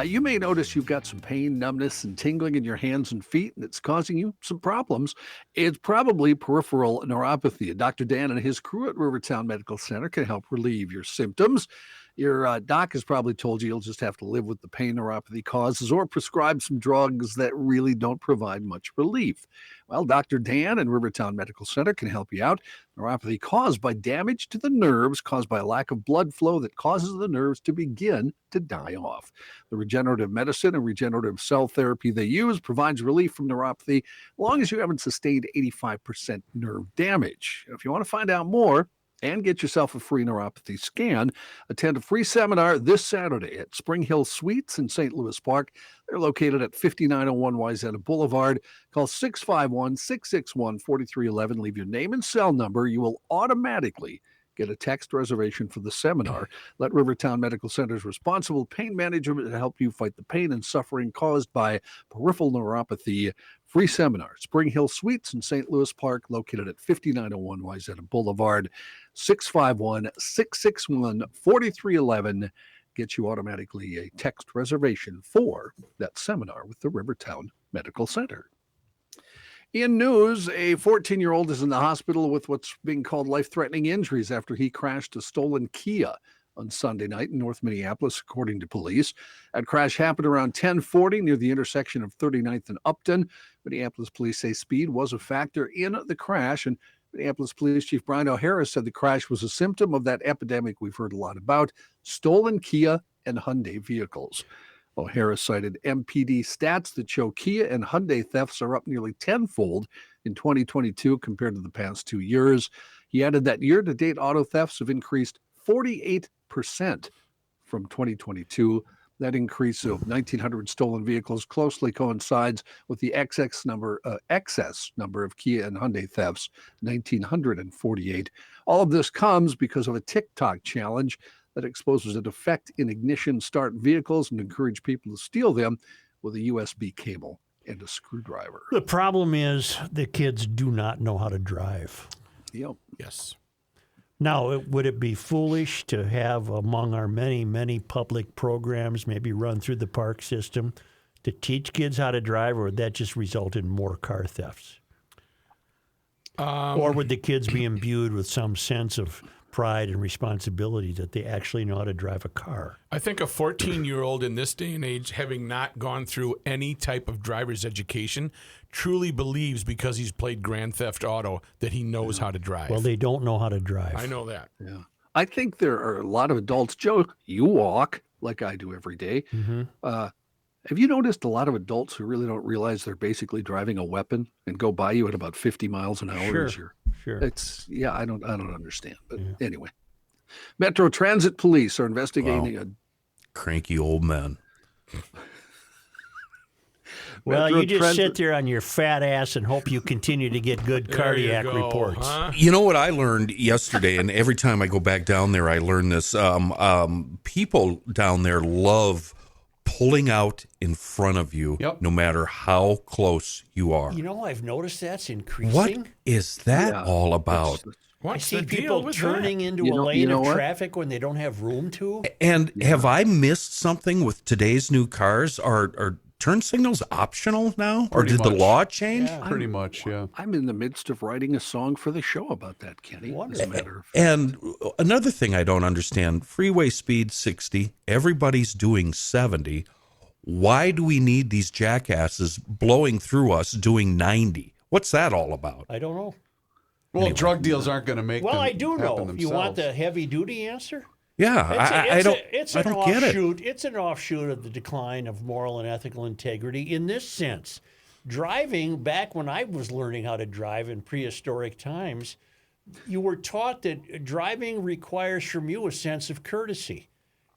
You may notice you've got some pain, numbness, and tingling in your hands and feet, and it's causing you some problems. It's probably peripheral neuropathy. And Dr. Dan and his crew at Rivertown Medical Center can help relieve your symptoms. Your doc has probably told you you'll just have to live with the pain neuropathy causes or prescribe some drugs that really don't provide much relief. Well, Dr. Dan in Rivertown Medical Center can help you out. Neuropathy caused by damage to the nerves caused by a lack of blood flow that causes the nerves to begin to die off. The regenerative medicine and regenerative cell therapy they use provides relief from neuropathy as long as you haven't sustained 85% nerve damage. If you want to find out more and get yourself a free neuropathy scan, attend a free seminar this Saturday at Spring Hill Suites in St. Louis Park. They're located at 5901 Wayzata Boulevard. Call 651-661-4311. Leave your name and cell number. You will automatically get a text reservation for the seminar. Let Rivertown Medical Center's responsible pain management help you fight the pain and suffering caused by peripheral neuropathy. Free seminar, Spring Hill Suites in St. Louis Park, located at 5901 Wayzata Boulevard. 651-661-4311. Get you automatically a text reservation for that seminar with the Rivertown Medical Center. In news, a 14-year-old is in the hospital with what's being called life-threatening injuries after he crashed a stolen Kia on Sunday night in North Minneapolis, according to police. That crash happened around 10:40 near the intersection of 39th and Upton. Minneapolis police say speed was a factor in the crash, and Minneapolis Police Chief Brian O'Hara said the crash was a symptom of that epidemic we've heard a lot about, stolen Kia and Hyundai vehicles. O'Hara cited MPD stats that show Kia and Hyundai thefts are up nearly tenfold in 2022 compared to the past 2 years. He added that year-to-date auto thefts have increased 48% from 2022. That increase of 1,900 stolen vehicles closely coincides with the excess number of Kia and Hyundai thefts, 1,948. All of this comes because of a TikTok challenge that exposes a defect in ignition start vehicles and encourage people to steal them with a USB cable and a screwdriver. The problem is the kids do not know how to drive. Yep. Yes. Now, would it be foolish to have among our many, many public programs, maybe run through the park system, to teach kids how to drive, or would that just result in more car thefts? Or would the kids be imbued with some sense of pride and responsibility that they actually know how to drive a car? I think a 14-year-old in this day and age, having not gone through any type of driver's education, truly believes because he's played Grand Theft Auto that he knows how to drive. Well, they don't know how to drive. I know that. Yeah. I think there are a lot of adults. Joe, you walk like I do every day. Have you noticed a lot of adults who really don't realize they're basically driving a weapon and go by you at about 50 miles an hour? Sure. It's I don't understand. But anyway, Metro Transit Police are investigating a Cranky old men. Well, Metro you just Transit- sit there on your fat ass and hope you continue to get good There you cardiac go, reports. huh? You know what I learned yesterday, and every time I go back down there, I learn this. People down there love pulling out in front of you, no matter how close you are. You know, I've noticed that's increasing. What is that all about? I What's see the deal people with turning that? into You a know- lane you know of what? traffic when they don't have room to. And have I missed something with today's new cars? Are turn signals optional now, or Pretty did the much. law change? Pretty much, yeah. I'm in the midst of writing a song for the show about that, Kenny. As a matter of fact. And another thing I don't understand: freeway speed 60, everybody's doing 70. Why do we need these jackasses blowing through us doing 90? What's that all about? I don't know. Well, drug deals aren't going to make Well, them I do know. happen You want themselves. the heavy duty answer? Yeah, I don't. It's I an don't get it. offshoot. It's an offshoot of the decline of moral and ethical integrity. In this sense, driving back when I was learning how to drive in prehistoric times, you were taught that driving requires from you a sense of courtesy,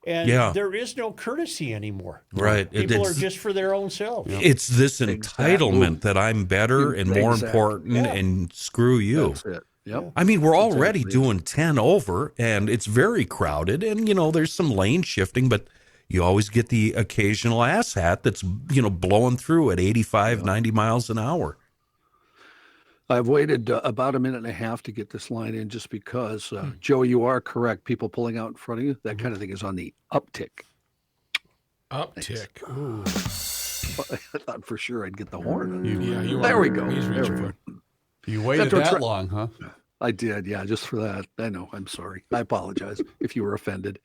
and there is no courtesy anymore. Right. People are just for their own selves. It's this entitlement that I'm better and more important, and screw you. That's it. Yep. I mean, we're already doing 10 over, and it's very crowded, and, there's some lane shifting, but you always get the occasional asshat that's, blowing through at 85, 90 miles an hour. I've waited about a minute and a half to get this line in just because, Joe, you are correct. People pulling out in front of you, that kind of thing is on the uptick. Uptick. Ooh. I thought for sure I'd get the horn. Yeah, you There are. we go. He's There reaching we for go. it. You waited Metro that Tra- long, huh? I did, yeah, just for that. I know, I'm sorry. I apologize if you were offended.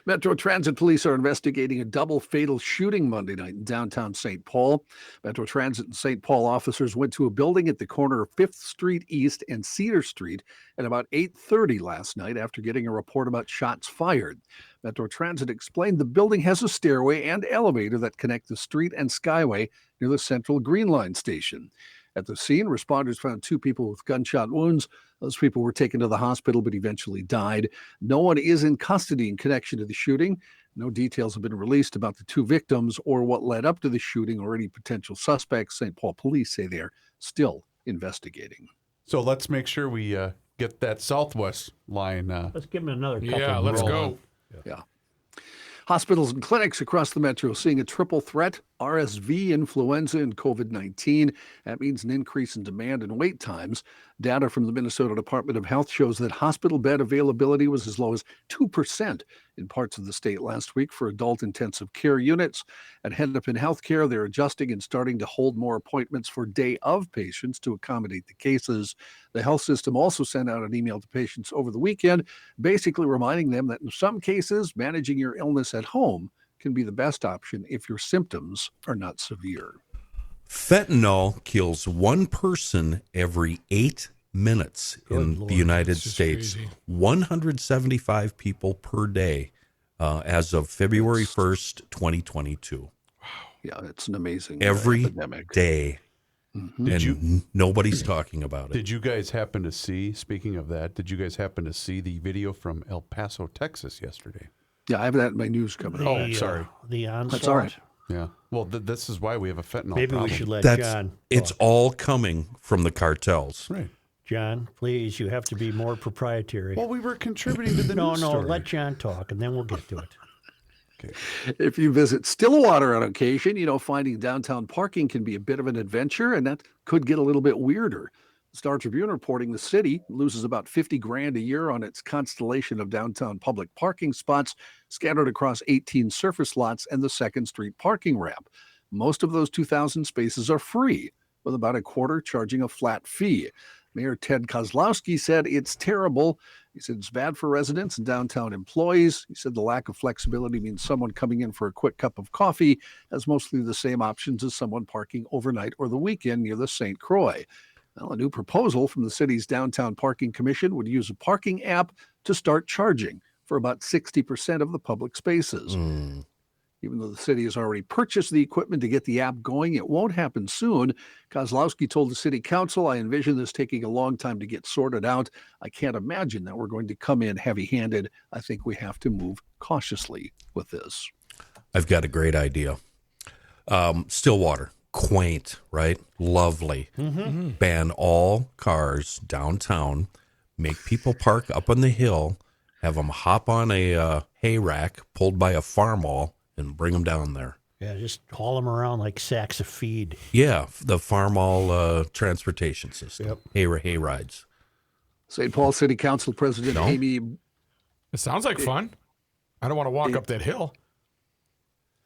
Metro Transit Police are investigating a double fatal shooting Monday night in downtown St. Paul. Metro Transit and St. Paul officers went to a building at the corner of 5th Street East and Cedar Street at about 8:30 last night after getting a report about shots fired. Metro Transit explained the building has a stairway and elevator that connect the street and skyway near the Central Green Line station. At the scene, responders found 2 people with gunshot wounds. Those people were taken to the hospital but eventually died. No one is in custody in connection to the shooting. No details have been released about the 2 victims or what led up to the shooting or any potential suspects. St. Paul police say they're still investigating. So let's make sure we get that Southwest line. Let's give him another couple. Yeah, let's rolling. go. Yeah. Hospitals and clinics across the metro seeing a triple threat: RSV, influenza, and COVID-19. That means an increase in demand and wait times. Data from the Minnesota Department of Health shows that hospital bed availability was as low as 2% in parts of the state last week for adult intensive care units. At Hennepin Healthcare, they're adjusting and starting to hold more appointments for day of patients to accommodate the cases. The health system also sent out an email to patients over the weekend, basically reminding them that in some cases, managing your illness at home can be the best option if your symptoms are not severe. Fentanyl kills one person every 8 minutes in Lord, the United that's just States. crazy. 175 people per day as of February 1st, 2022. Yeah, it's an amazing Every epidemic. day. And nobody's talking about it. Did you guys happen to see, speaking of that, did you guys happen to see the video from El Paso, Texas yesterday? Yeah, I have that in my news coming up. The, sorry. The onslaught. That's all right. Yeah. Well, this is why we have a fentanyl Maybe problem. we should let That's John it's talk. all coming from the cartels. Right. John, please, you have to be more proprietary. Well, we were contributing to the no, news no, story. let John talk, and then we'll get to it. If you visit Stillwater on occasion, finding downtown parking can be a bit of an adventure, and that could get a little bit weirder. The Star Tribune reporting the city loses about $50,000 a year on its constellation of downtown public parking spots scattered across 18 surface lots and the 2nd Street parking ramp. Most of those 2,000 spaces are free, with about a quarter charging a flat fee. Mayor Ted Kozlowski said it's terrible. He said it's bad for residents and downtown employees. He said the lack of flexibility means someone coming in for a quick cup of coffee has mostly the same options as someone parking overnight or the weekend near the St. Croix. Well, a new proposal from the city's Downtown Parking Commission would use a parking app to start charging for about 60% of the public spaces. Even though the city has already purchased the equipment to get the app going, it won't happen soon. Kozlowski told the city council, I envision this taking a long time to get sorted out. I can't imagine that we're going to come in heavy-handed. I think we have to move cautiously with this. I've got a great idea. Stillwater, quaint, right? Lovely. Ban all cars downtown. Make people park up on the hill. Have them hop on a hay rack pulled by a farmall and bring them down there. Yeah, just haul them around like sacks of feed. Yeah, the farmall transportation system. Yep. Hay rides. St. Paul City Council President No. Amy... It sounds like fun. I don't want to walk up that hill.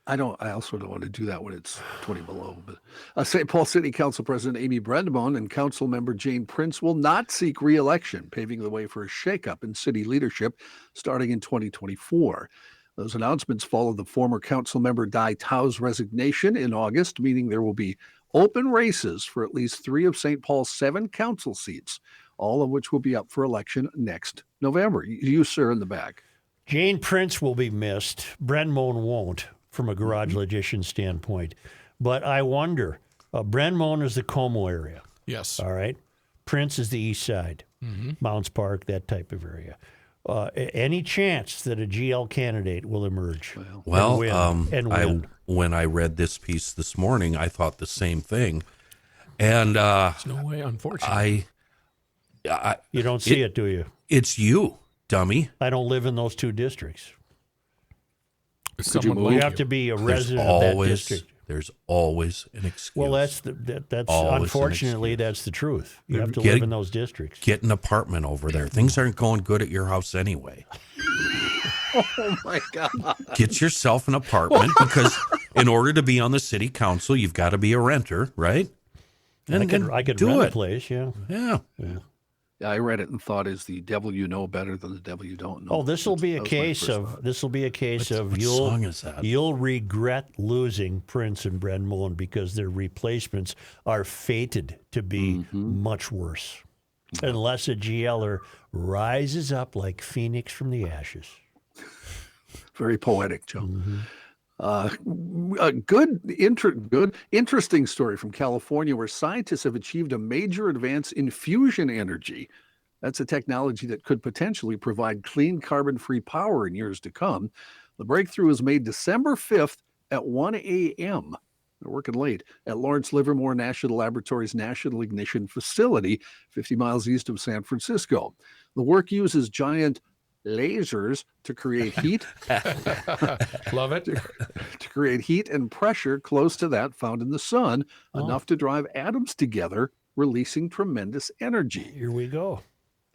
I also don't want to do that when it's 20 below. But St. Paul City Council President Amy Brendamon and Council Member Jane Prince will not seek re-election, paving the way for a shakeup in city leadership starting in 2024. Those announcements follow the former council member Dai Tao's resignation in August, meaning there will be open races for at least 3 of St. Paul's 7 council seats, all of which will be up for election next November. You, sir, in the back. Jane Prince will be missed. Brenmone won't, from a Garage Logician standpoint. But I wonder, Brenmone is the Como area. Yes. All right. Prince is the east side, Mounds Park, that type of area. Any chance that a GL candidate will emerge? Well, and win? when I read this piece this morning, I thought the same thing. And There's no way, unfortunately. You don't see it, do you? It's you, dummy. I don't live in those 2 districts. Someone move? like You have to be a resident of that district. There's always an excuse. Well, that's Always an unfortunately that's the truth. You have to Get- live in those districts. Get an apartment over there. Things aren't going good at your house anyway. Oh, my God. Get yourself an apartment because in order to be on the city council, you've got to be a renter, right? I could do rent it. a place, yeah. Yeah. Yeah, I read it and thought, is the devil you know better than the devil you don't know? Oh, this will be a That was my case first of thought. Which song is that? you'll regret losing Prince and Brad Mullen because their replacements are fated to be much worse, unless a GLer rises up like Phoenix from the ashes. Very poetic, Joe. A good, interesting story from California where scientists have achieved a major advance in fusion energy. That's a technology that could potentially provide clean, carbon-free power in years to come. The breakthrough was made December 5th at 1 a.m. They're working late at Lawrence Livermore National Laboratory's National Ignition Facility, 50 miles east of San Francisco. The work uses giant lasers to create heat Love it. to create heat and pressure close to that found in the sun, enough to drive atoms together, releasing tremendous energy. Here we go.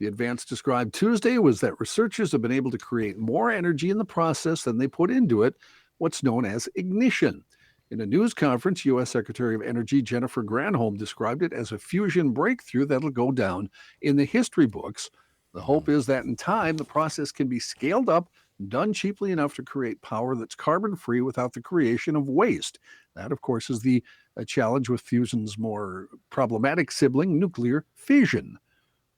The advance described Tuesday was that researchers have been able to create more energy in the process than they put into it, what's known as ignition. In a news conference, U.S. Secretary of Energy Jennifer Granholm described it as a fusion breakthrough that'll go down in the history books. The hope is that in time, the process can be scaled up, done cheaply enough to create power that's carbon-free without the creation of waste. That, of course, is the challenge with fusion's more problematic sibling, nuclear fission.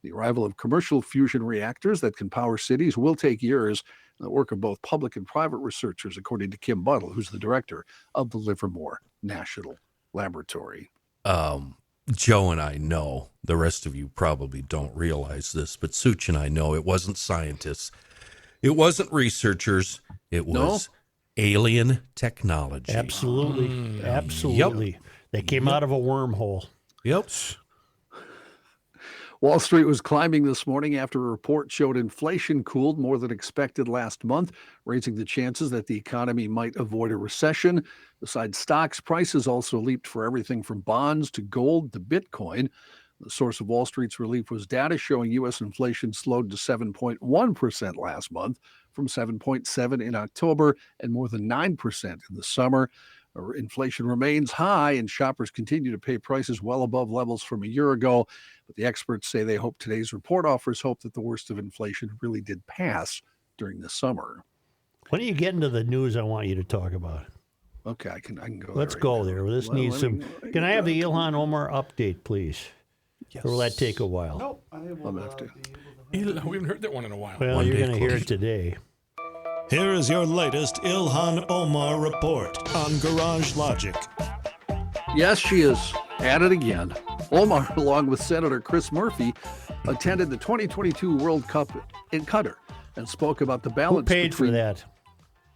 The arrival of commercial fusion reactors that can power cities will take years. The work of both public and private researchers, according to Kim Buttle, who's the director of the Livermore National Laboratory. Joe and I know, the rest of you probably don't realize this, but Such and I know it wasn't scientists. It wasn't researchers. It was alien technology. Absolutely. Absolutely. They came out of a wormhole. Yep. Wall Street was climbing this morning after a report showed inflation cooled more than expected last month, raising the chances that the economy might avoid a recession. Besides stocks, prices also leaped for everything from bonds to gold to Bitcoin. The source of Wall Street's relief was data showing U.S. inflation slowed to 7.1% last month from 7.7% in October and more than 9% in the summer. Inflation remains high and shoppers continue to pay prices well above levels from a year ago. But the experts say they hope today's report offers hope that the worst of inflation really did pass during the summer. When do you get into the news I want you to talk about? Okay, I can go. Let's there go right there. now. This Well, needs let me- some. Can I have the Ilhan Omar update, please? Yes. Or will that take a while? Nope. I will I'm after. We haven't heard that one in a while. Well, One you're day going to hear closer. it today. Here is your latest Ilhan Omar report on Garage Logic. Yes, she is at it again. Omar, along with Senator Chris Murphy, attended the 2022 World Cup in Qatar and spoke about the Who balance paid for between that?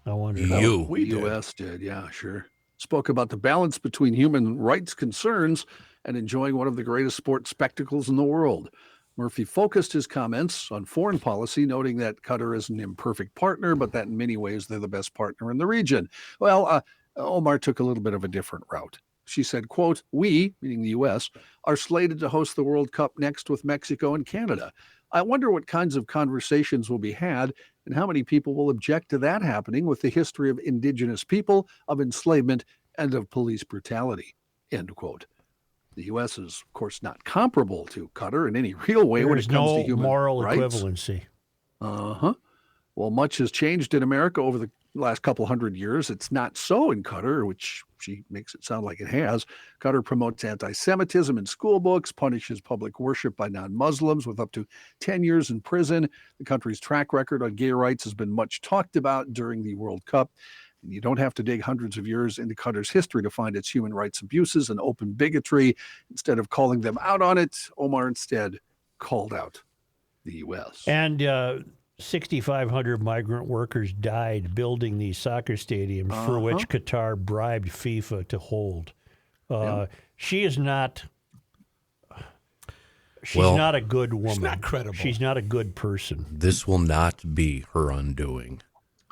I wonder. You. the U.S. did. Yeah, sure. Spoke about the balance between human rights concerns and enjoying one of the greatest sports spectacles in the world. Murphy focused his comments on foreign policy, noting that Qatar is an imperfect partner, but that in many ways they're the best partner in the region. Well, Omar took a little bit of a different route. She said, quote, "We," meaning the U.S., "are slated to host the World Cup next with Mexico and Canada. I wonder what kinds of conversations will be had and how many people will object to that happening with the history of indigenous people, of enslavement, and of police brutality," end quote. The U.S. is, of course, not comparable to Qatar in any real way when There's it comes no to human moral rights. equivalency. Uh-huh. Well, much has changed in America over the last couple hundred years. It's not so in Qatar, which she makes it sound like it has. Qatar promotes anti-Semitism in school books, punishes public worship by non-Muslims with up to 10 years in prison. The country's track record on gay rights has been much talked about during the World Cup. And you don't have to dig hundreds of years into Qatar's history to find its human rights abuses and open bigotry. Instead of calling them out on it, Omar instead called out the U.S. And 6,500 migrant workers died building these soccer stadiums for which Qatar bribed FIFA to hold. She is not. She's Well, not a good woman. She's not credible. She's not a good person. This will not be her undoing.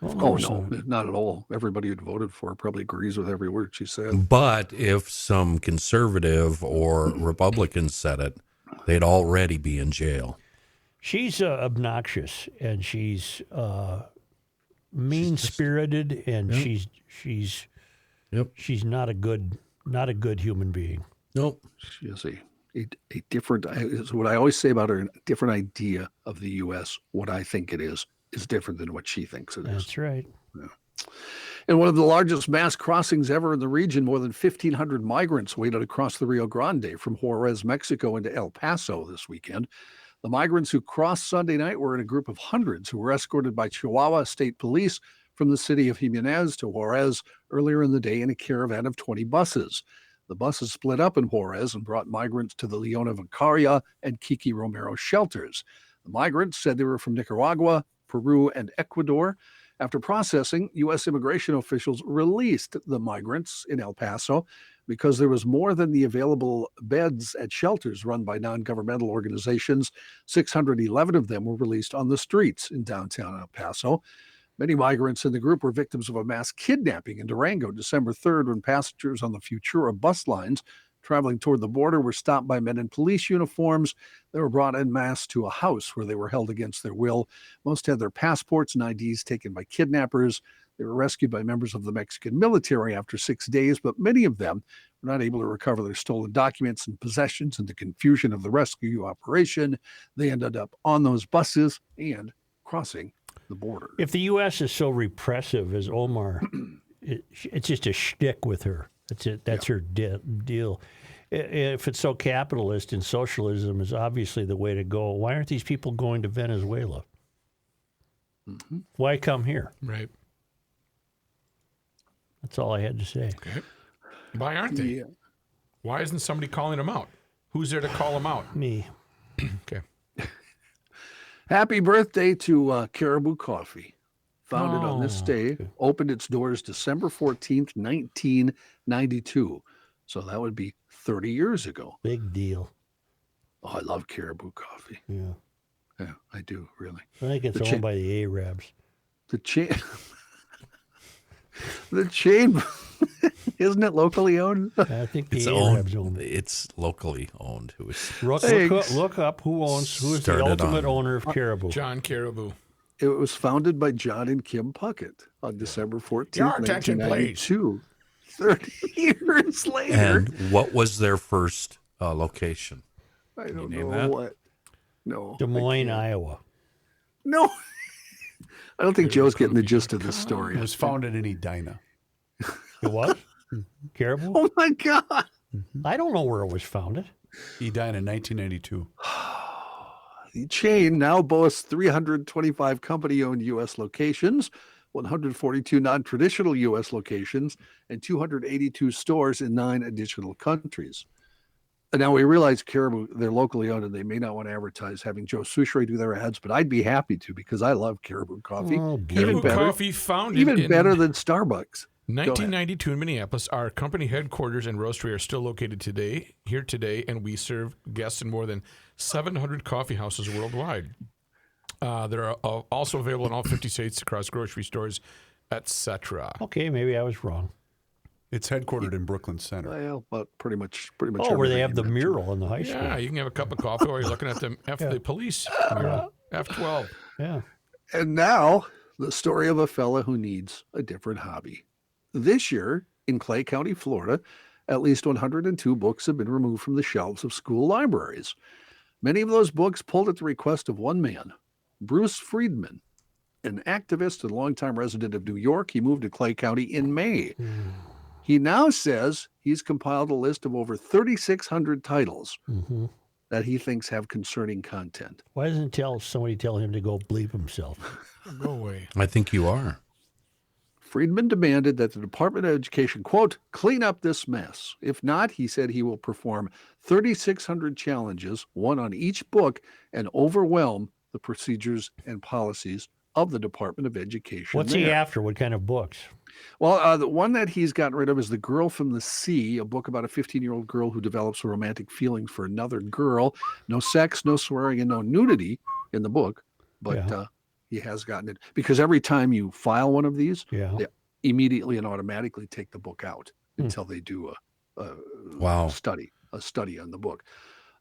Oh, no, not at all. Everybody who voted for her probably agrees with every word she said. But if some conservative or Republican said it, they'd already be in jail. She's obnoxious and she's mean-spirited and she's Yep. she's not a good human being. Nope. You see. a different, is what I always say about her, a different idea of the U.S. What I think it is different than what she thinks it is. That's right. In one of the largest mass crossings ever in the region, more than 1,500 migrants waited across the Rio Grande from Juarez, Mexico into El Paso this weekend. The migrants who crossed Sunday night were in a group of hundreds who were escorted by Chihuahua State Police from the city of Jimenez to Juarez earlier in the day in a caravan of 20 buses. The buses split up in Juarez and brought migrants to the Leona Vicaria and Kiki Romero shelters. The migrants said they were from Nicaragua, Peru, and Ecuador. After processing, U.S. immigration officials released the migrants in El Paso because there was more than the available beds at shelters run by non-governmental organizations. 611 of them were released on the streets in downtown El Paso. Many migrants in the group were victims of a mass kidnapping in Durango December 3rd when passengers on the Futura bus lines traveling toward the border were stopped by men in police uniforms. They were brought en masse to a house where they were held against their will. Most had their passports and IDs taken by kidnappers. They were rescued by members of the Mexican military after 6 days, but many of them were not able to recover their stolen documents and possessions in the confusion of the rescue operation. They ended up on those buses and crossing the border. If the U.S. is so repressive as Omar, it's just a shtick with her. That's it. That's her deal. If it's so capitalist and socialism is obviously the way to go, why aren't these people going to Venezuela? Mm-hmm. Why come here? Right. That's all I had to say. Okay. Why aren't they? Yeah. Why isn't somebody calling them out? Who's there to call them out? Me. Okay. Happy birthday to Caribou Coffee. Founded on this day, opened its doors December 14th, 1992. So that would be 30 years ago. Big deal. Oh, I love Caribou Coffee. Yeah. Yeah, I do, really. I think it's owned by the Arabs. The chain, the chain, isn't it locally owned? I think the Arabs own it. It's locally owned. Look up who is the ultimate owner of Caribou. John Caribou. It was founded by John and Kim Puckett on December 14th, Your attention, 1992. 30 years later. And what was their first location? I don't name know that? what. No. Des Moines, Iowa. No. I don't think Joe's getting the gist of this story. It was founded in Edina. It was? Caribou? Oh, my God. I don't know where it was founded. Edina, 1992. The chain now boasts 325 company-owned U.S. locations, 142 non-traditional U.S. locations, and 282 stores in 9 additional countries. And now we realize Caribou, they're locally owned, and they may not want to advertise having Joe Souchere do their ads, but I'd be happy to because I love Caribou Coffee. Oh, Caribou Coffee founded even in better than Starbucks. 1992 in Minneapolis. Our company headquarters and roastery are still located here today, and we serve guests in more than 700 coffee houses worldwide. They're also available in all 50 states across grocery stores, etc. Okay, maybe I was wrong. It's headquartered in Brooklyn Center. Well, but pretty much. Oh, where they everything have you the mentioned. mural in the high school. Yeah, you can have a cup of coffee while you're looking at the police mural. F12. Yeah. And now, the story of a fella who needs a different hobby. This year, in Clay County, Florida, at least 102 books have been removed from the shelves of school libraries. Many of those books pulled at the request of one man, Bruce Friedman, an activist and longtime resident of New York. He moved to Clay County in May. He now says he's compiled a list of over 3,600 titles that he thinks have concerning content. Why doesn't somebody tell him to go bleep himself? Go away. I think you are. Friedman demanded that the Department of Education, quote, clean up this mess. If not, he said he will perform 3,600 challenges, one on each book, and overwhelm the procedures and policies of the Department of Education. What's he after? What kind of books? Well, the one that he's gotten rid of is The Girl from the Sea, a book about a 15-year-old girl who develops romantic feelings for another girl. No sex, no swearing, and no nudity in the book, but he has gotten it. Because every time you file one of these, they immediately and automatically take the book out until they do a study on the book.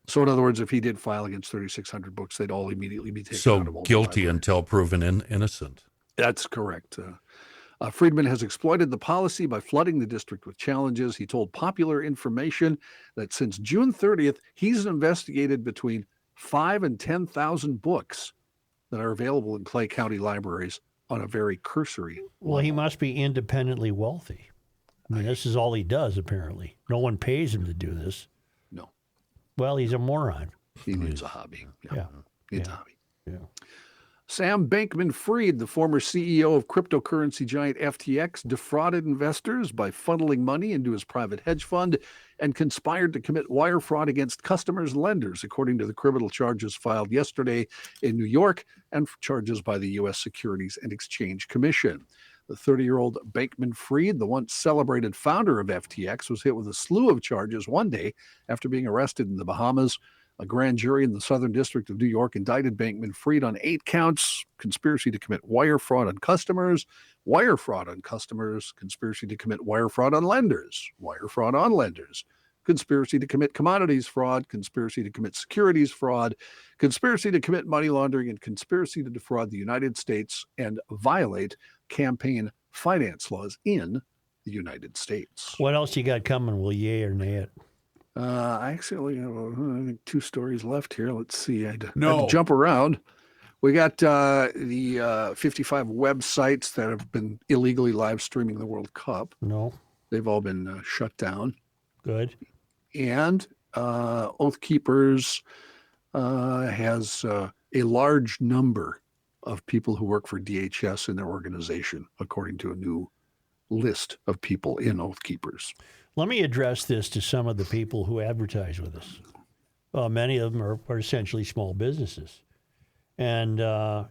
So in other words, if he did file against 3,600 books, they'd all immediately be taken out of all guilty until proven innocent. That's correct. Friedman has exploited the policy by flooding the district with challenges. He told Popular Information that since June 30th, he's investigated between 5,000 and 10,000 books that are available in Clay County libraries on a very cursory Well, he must be independently wealthy. I mean, this is all he does, apparently. No one pays him to do this. No. Well, he's a moron. He needs a hobby. Yeah. It's a hobby. Yeah. Sam Bankman-Fried, the former CEO of cryptocurrency giant FTX, defrauded investors by funneling money into his private hedge fund and conspired to commit wire fraud against customers and lenders, according to the criminal charges filed yesterday in New York and charges by the U.S. Securities and Exchange Commission. The 30-year-old Bankman-Fried, the once celebrated founder of FTX, was hit with a slew of charges one day after being arrested in the Bahamas. A grand jury in the Southern District of New York indicted Bankman-Fried on 8 counts: conspiracy to commit wire fraud on customers, conspiracy to commit wire fraud on lenders, conspiracy to commit commodities fraud, conspiracy to commit securities fraud, conspiracy to commit money laundering, and conspiracy to defraud the United States and violate campaign finance laws in the United States. What else you got coming? Will yay or nay it? I actually have I think 2 stories left here. Let's see. I had to No. jump around. We got the 55 websites that have been illegally live streaming the World Cup. No. They've all been shut down. Good. And Oath Keepers has a large number of people who work for DHS in their organization, according to a new list of people in Oath Keepers. Let me address this to some of the people who advertise with us. Many of them are essentially small businesses. And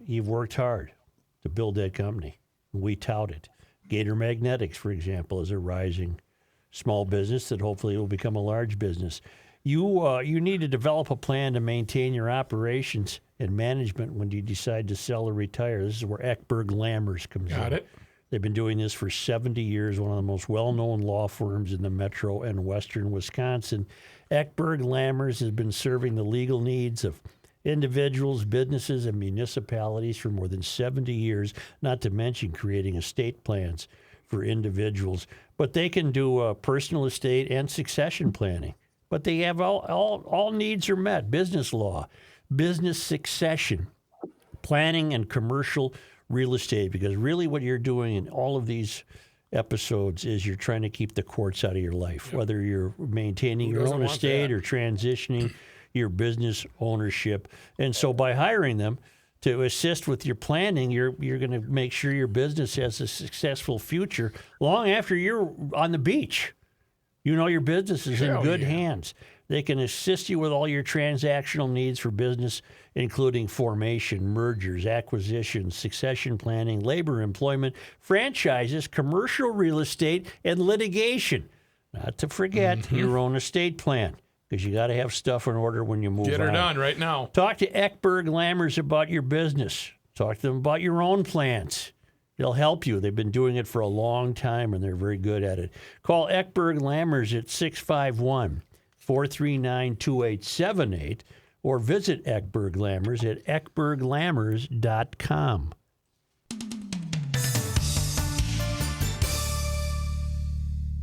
you've worked hard to build that company. We tout it. Gator Magnetics, for example, is a rising small business that hopefully will become a large business. You need to develop a plan to maintain your operations and management when you decide to sell or retire. This is where Eckberg Lammers comes in. Got it. They've been doing this for 70 years, one of the most well-known law firms in the metro and western Wisconsin. Eckberg Lammers has been serving the legal needs of individuals, businesses, and municipalities for more than 70 years, not to mention creating estate plans for individuals. But they can do personal estate and succession planning. But they have all needs are met. Business law, business succession, planning, and commercial real estate, because really what you're doing in all of these episodes is you're trying to keep the courts out of your life, whether you're maintaining your own estate or transitioning your business ownership. And so by hiring them to assist with your planning, you're going to make sure your business has a successful future long after you're on the beach. You know your business is in good hands. They can assist you with all your transactional needs for business, including formation, mergers, acquisitions, succession planning, labor employment, franchises, commercial real estate, and litigation. Not to forget your own estate plan, because you got to have stuff in order when you move on. Get her done right now. Talk to Eckberg Lammers about your business. Talk to them about your own plans. They'll help you. They've been doing it for a long time, and they're very good at it. Call Eckberg Lammers at 651-439-2878 or visit Eckberg Lammers at eckberglammers.com.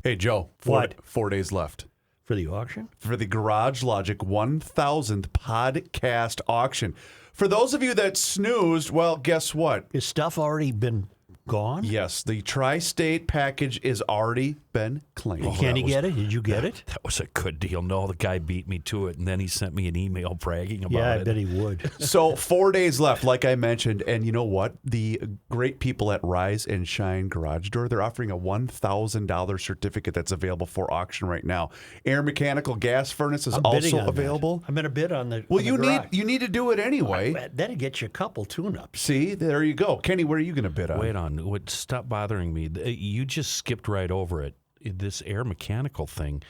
Hey, Joe. What? 4 days left For the auction? for the Garage Logic 1000th podcast auction. For those of you that snoozed, well, guess what? Is stuff already been gone? Yes, the tri-state package is already been claimed. Can you get it? Did you get it? That was a good deal. No, the guy beat me to it, and then he sent me an email bragging about Yeah, it. I bet he would. So 4 days left, like I mentioned. And you know what? The great people at Rise and Shine Garage Door, they're offering a $1,000 certificate that's available for auction right now. Air mechanical gas furnace is I'm bidding also on that. available. I'm going to bid on the Well, on the you garage. need to do it anyway. That'll get you a couple tune-ups. See, there you go. Kenny, where are you going to bid on? Wait on. Stop bothering me. You just skipped right over it. This air mechanical thing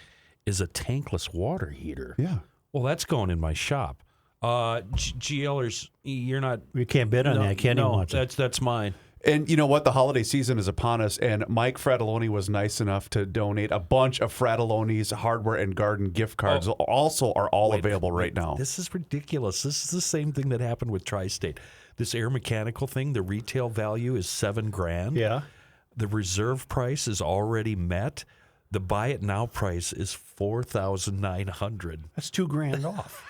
is a tankless water heater. Yeah. Well, that's going in my shop. GLers, you're not. You can't bid on that. Kenny wants it. That's mine. And you know what? The holiday season is upon us, and Mike Fratelloni was nice enough to donate a bunch of Fratelloni's hardware and garden gift cards. Also are all available right now. This is ridiculous. This is the same thing that happened with Tri-State. This air mechanical thing, the retail value is $7,000. Yeah. The reserve price is already met. The buy it now price is $4,900. That's $2,000 off.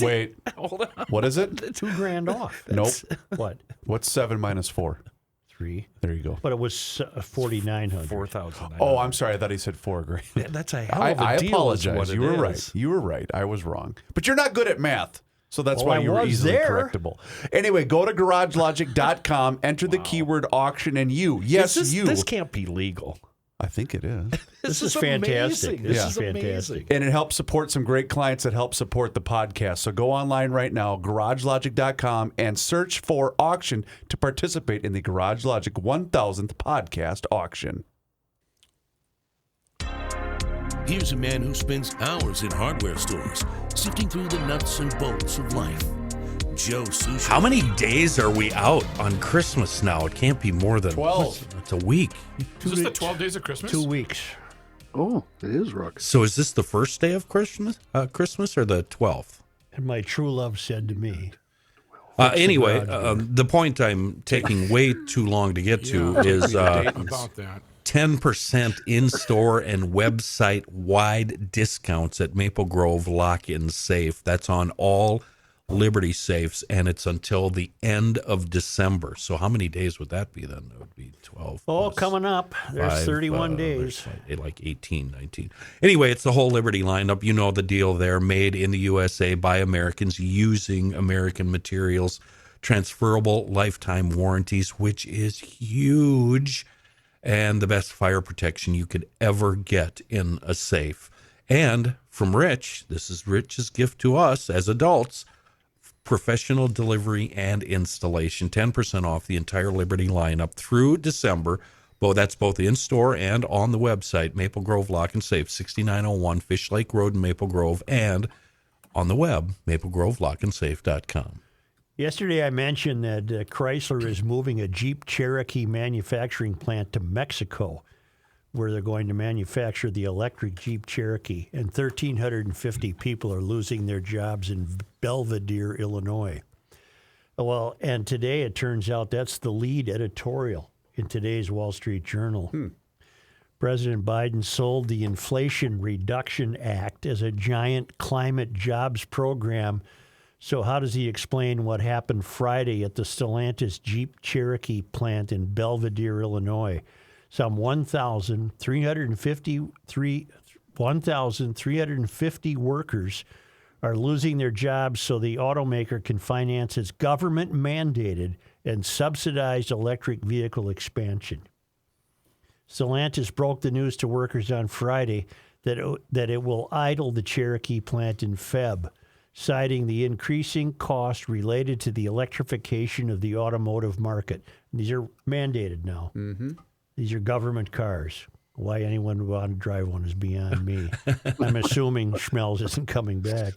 Wait, Hold on. what is it? $2,000 off. Nope. What? What's 7 minus 4? 3. There you go. But it was $4,900. $4,900. Oh, I'm sorry. I thought he said $4,000. That's a hell of a I deal. apologize. Is what You it were is. right. You were right. I was wrong. But you're not good at math. So that's Well, why I you were was easily there. correctable. Anyway, go to garagelogic.com, enter the keyword auction, and you, yes, you. This can't be legal. I think it is. This is fantastic. Amazing. This Yeah. is fantastic. And it helps support some great clients that help support the podcast. So go online right now, garagelogic.com, and search for auction to participate in the Garage Logic 1000th podcast auction. Here's a man who spends hours in hardware stores, sifting through the nuts and bolts of life. Joe Sushi. How many days are we out on Christmas now? It can't be more than 12. It's a week. Is this the 12 days of Christmas? 2 weeks. Oh, it is, Rook. So is this the first day of Christmas? Christmas or the 12th? And my true love said to me, Anyway, garage the point I'm taking way too long to get to is about that. 10% in-store and website-wide discounts at Maple Grove Lock-In Safe. That's on all Liberty safes, and it's until the end of December. So how many days would that be then? That would be 12. oh, plus coming up. There's 5, 31 days. there's like 18, 19. Anyway, it's the whole Liberty lineup. You know the deal there. Made in the USA by Americans using American materials. Transferable lifetime warranties, which is huge. And the best fire protection you could ever get in a safe. And from Rich, this is Rich's gift to us as adults, professional delivery and installation, 10% off the entire Liberty lineup through December. Well, that's both in-store and on the website, Maple Grove Lock and Safe, 6901 Fish Lake Road in Maple Grove, and on the web, maplegrovelockandsafe.com. Yesterday, I mentioned that Chrysler is moving a Jeep Cherokee manufacturing plant to Mexico, where they're going to manufacture the electric Jeep Cherokee, and 1,350 people are losing their jobs in Belvidere, Illinois. Well, and today it turns out that's the lead editorial in today's Wall Street Journal. President Biden sold the Inflation Reduction Act as a giant climate jobs program. So how does he explain what happened Friday at the Stellantis Jeep Cherokee plant in Belvidere, Illinois? Some 1,350 workers are losing their jobs so the automaker can finance its government-mandated and subsidized electric vehicle expansion. Stellantis broke the news to workers on Friday that it will idle the Cherokee plant in Feb, citing the increasing cost related to the electrification of the automotive market. These are mandated now. Mm-hmm. These are government cars. Why anyone would want to drive one is beyond me. I'm assuming Schmelz isn't coming back.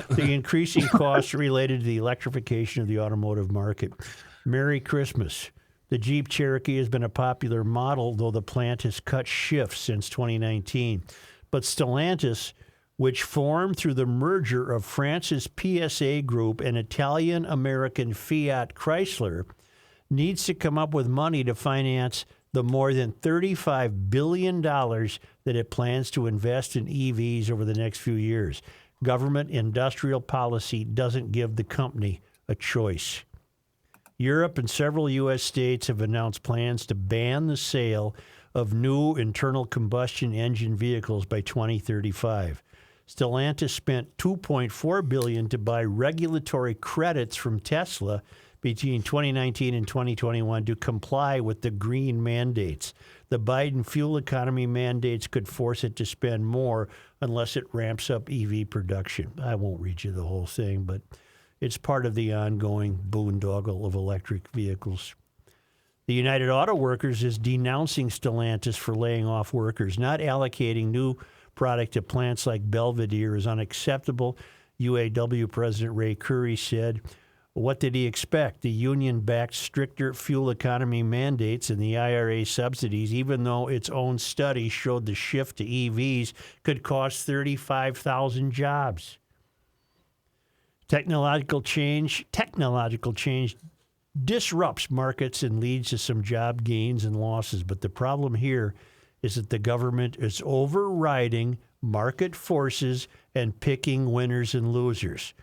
The increasing costs related to the electrification of the automotive market. Merry Christmas. The Jeep Cherokee has been a popular model, though the plant has cut shifts since 2019. But Stellantis, which formed through the merger of France's PSA Group and Italian-American Fiat Chrysler, needs to come up with money to finance the more than $35 billion that it plans to invest in EVs over the next few years. Government industrial policy doesn't give the company a choice. Europe and several U.S. states have announced plans to ban the sale of new internal combustion engine vehicles by 2035. Stellantis spent $2.4 billion to buy regulatory credits from Tesla between 2019 and 2021 to comply with the green mandates. The Biden fuel economy mandates could force it to spend more unless it ramps up EV production. I won't read you the whole thing, but it's part of the ongoing boondoggle of electric vehicles. The United Auto Workers is denouncing Stellantis for laying off workers. Not allocating new product to plants like Belvidere is unacceptable, UAW President Ray Curry said. What did he expect? The union backed stricter fuel economy mandates and the IRA subsidies, even though its own study showed the shift to EVs could cost 35,000 jobs. Technological change disrupts markets and leads to some job gains and losses. But the problem here is that the government is overriding market forces and picking winners and losers.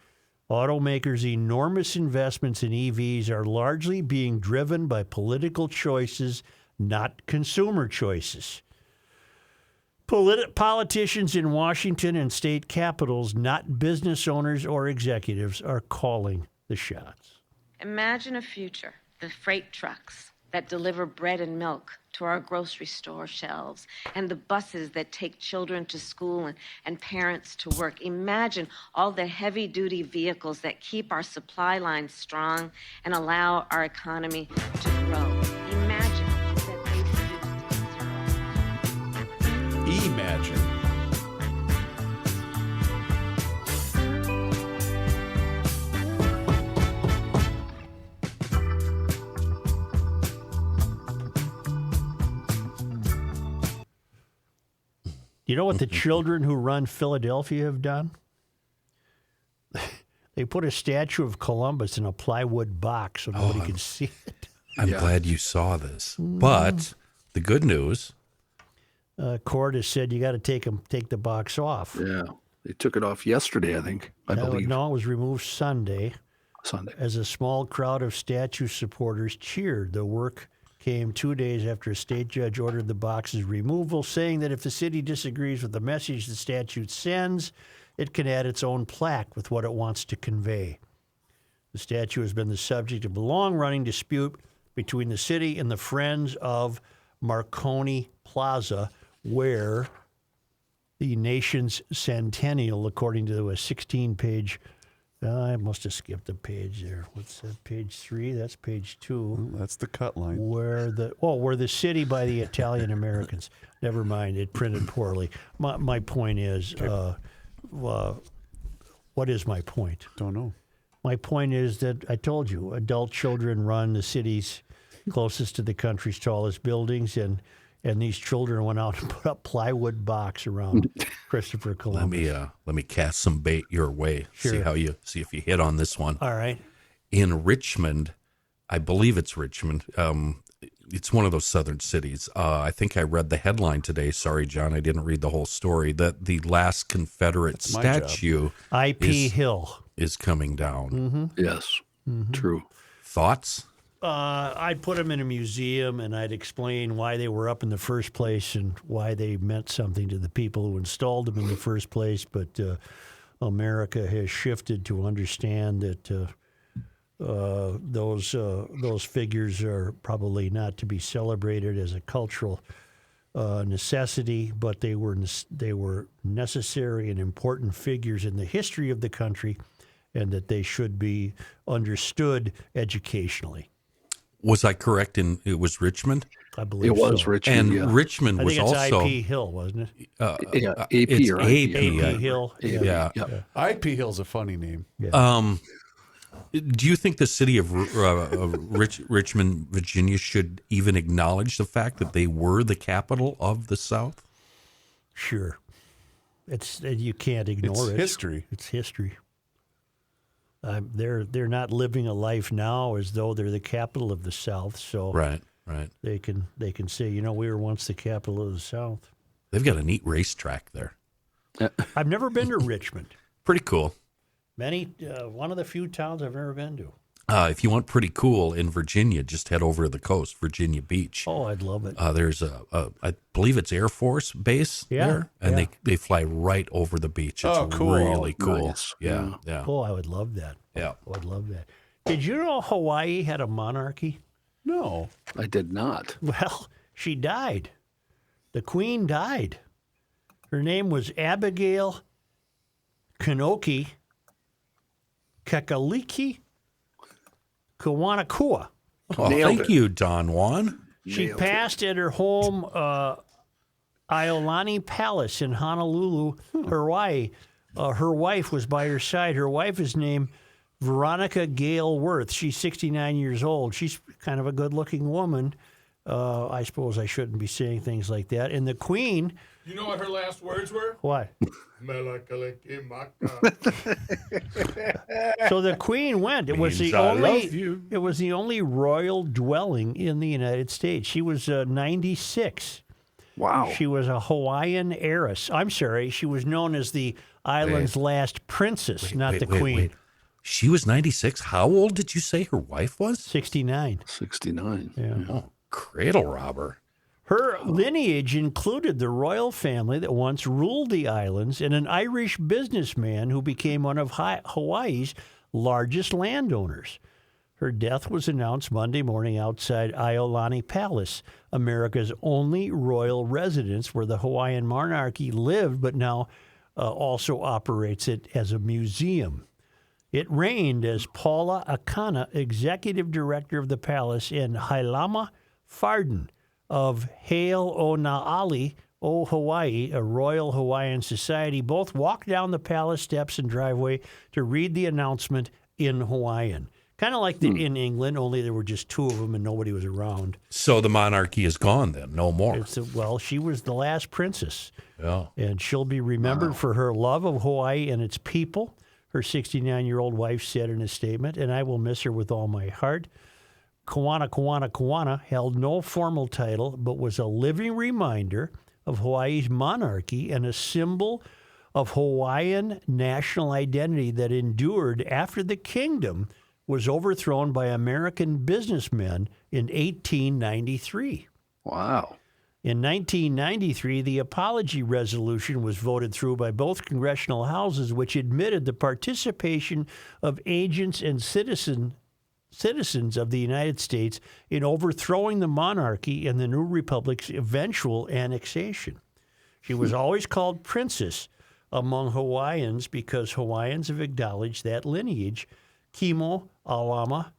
Automakers' enormous investments in EVs are largely being driven by political choices, not consumer choices. Politicians in Washington and state capitals, not business owners or executives, are calling the shots. Imagine a future, the freight trucks that deliver bread and milk to our grocery store shelves, and the buses that take children to school and parents to work. Imagine all the heavy-duty vehicles that keep our supply lines strong and allow our economy to grow. Imagine that they Imagine. You know what the children who run Philadelphia have done? They put a statue of Columbus in a plywood box so nobody could see it. I'm glad you saw this. But the good news, Court has said you got to take the box off. Yeah. They took it off yesterday, I think, I believe. No, it was removed Sunday. Sunday. As a small crowd of statue supporters cheered. The work came 2 days after a state judge ordered the box's removal, saying that if the city disagrees with the message the statute sends, it can add its own plaque with what it wants to convey. The statue has been the subject of a long-running dispute between the city and the Friends of Marconi Plaza, where the nation's centennial, according to a 16-page, I must have skipped a page there. What's that, page 3? That's page 2. That's the cut line. Where the city by the Italian Americans. Never mind, it printed poorly. My point is, what is my point? Don't know. My point is that I told you, adult children run the cities closest to the country's tallest buildings, and these children went out and put up plywood box around Christopher Columbus. let me cast some bait your way. Sure. See if you hit on this one. All right. In Richmond, I believe it's Richmond. It's one of those southern cities. I think I read the headline today. Sorry, John, I didn't read the whole story. That the last Confederate statue, I.P. Hill, is coming down. Mm-hmm. Yes, true. Thoughts? I'd put them in a museum, and I'd explain why they were up in the first place and why they meant something to the people who installed them in the first place. But America has shifted to understand that those figures are probably not to be celebrated as a cultural necessity, but they were necessary and important figures in the history of the country, and that they should be understood educationally. Was I correct in it was Richmond? I believe It was so. Richmond. And yeah. I Richmond was think it's also I.P. Hill, wasn't it? Yeah, AP it's or AP. A.P. Hill. Yeah. IP Hill's a funny name. Do you think the city of Richmond, Virginia, should even acknowledge the fact that they were the capital of the South? Sure. You can't ignore it. History. It's history. They're not living a life now as though they're the capital of the South. So Right. they can say, we were once the capital of the South. They've got a neat racetrack there. I've never been to Richmond. Pretty cool. One of the few towns I've ever been to. If you want pretty cool in Virginia, just head over to the coast, Virginia Beach. Oh, I'd love it. There's I believe it's Air Force Base there, and they fly right over the beach. It's cool. really cool. Nice. Yeah. Oh, I would love that. Yeah. I would love that. Did you know Hawaii had a monarchy? No. I did not. Well, she died. The queen died. Her name was Abigail Kanoki Kakaliki Kawanakua. Oh, Nailed thank it. you, Don Juan. She Nailed passed at her home, Iolani Palace in Honolulu, Hawaii. Her wife was by her side. Her wife is named Veronica Gale Worth. She's 69 years old. She's kind of a good-looking woman. I suppose I shouldn't be saying things like that. And the Queen, You know what her last words were? what? So the Queen went. It was Means the I only. love you. It was the only royal dwelling in the United States. She was 96. Wow. She was a Hawaiian heiress. I'm sorry, she was known as the island's last princess, not the queen. Wait. She was 96. How old did you say her wife was? 69. 69. Yeah. Oh, cradle robber. Her lineage included the royal family that once ruled the islands and an Irish businessman who became one of Hawaii's largest landowners. Her death was announced Monday morning outside Iolani Palace, America's only royal residence where the Hawaiian monarchy lived, but now also operates it as a museum. It reigned as Paula Akana, executive director of the palace, and Hailama Farden of Hail o Na'ali o Hawaii, a Royal Hawaiian Society, both walked down the palace steps and driveway to read the announcement in Hawaiian. Kind of like in England, only there were just two of them and nobody was around. So the monarchy is gone then, no more. Well, she was the last princess. Yeah. And she'll be remembered for her love of Hawaii and its people, her 69-year-old wife said in a statement, and I will miss her with all my heart. Kawana held no formal title, but was a living reminder of Hawaii's monarchy and a symbol of Hawaiian national identity that endured after the kingdom was overthrown by American businessmen in 1893. Wow. In 1993, the apology resolution was voted through by both congressional houses, which admitted the participation of agents and citizens of the United States in overthrowing the monarchy and the new republic's eventual annexation. She was always called Princess among Hawaiians because Hawaiians have acknowledged that lineage. Kimo Alama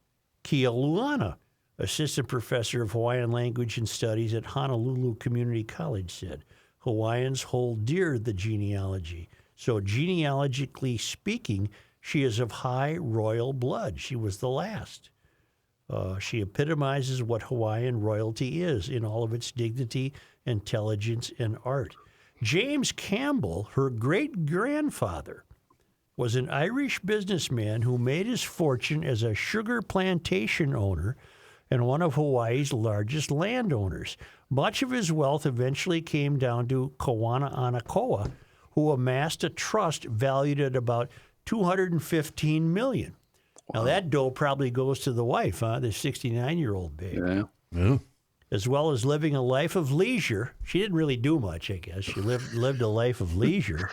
Kealuana, assistant professor of Hawaiian language and studies at Honolulu Community College, said, Hawaiians hold dear the genealogy. So genealogically speaking, she is of high royal blood. She was the last. She epitomizes what Hawaiian royalty is in all of its dignity, intelligence, and art. James Campbell, her great-grandfather, was an Irish businessman who made his fortune as a sugar plantation owner and one of Hawaii's largest landowners. Much of his wealth eventually came down to Kawana-Anakoa, who amassed a trust valued at about $215 million. Wow. Now, that dough probably goes to the wife, the 69-year-old babe. Yeah. As well as living a life of leisure. She didn't really do much, I guess. She lived a life of leisure.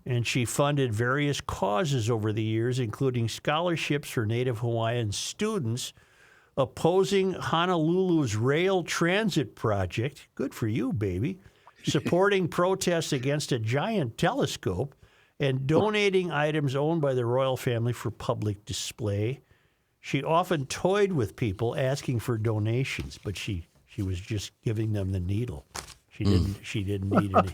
And she funded various causes over the years, including scholarships for Native Hawaiian students, opposing Honolulu's rail transit project. Good for you, baby. Supporting protests against a giant telescope, and donating items owned by the royal family for public display. She often toyed with people asking for donations, but she was just giving them the needle. She didn't need any.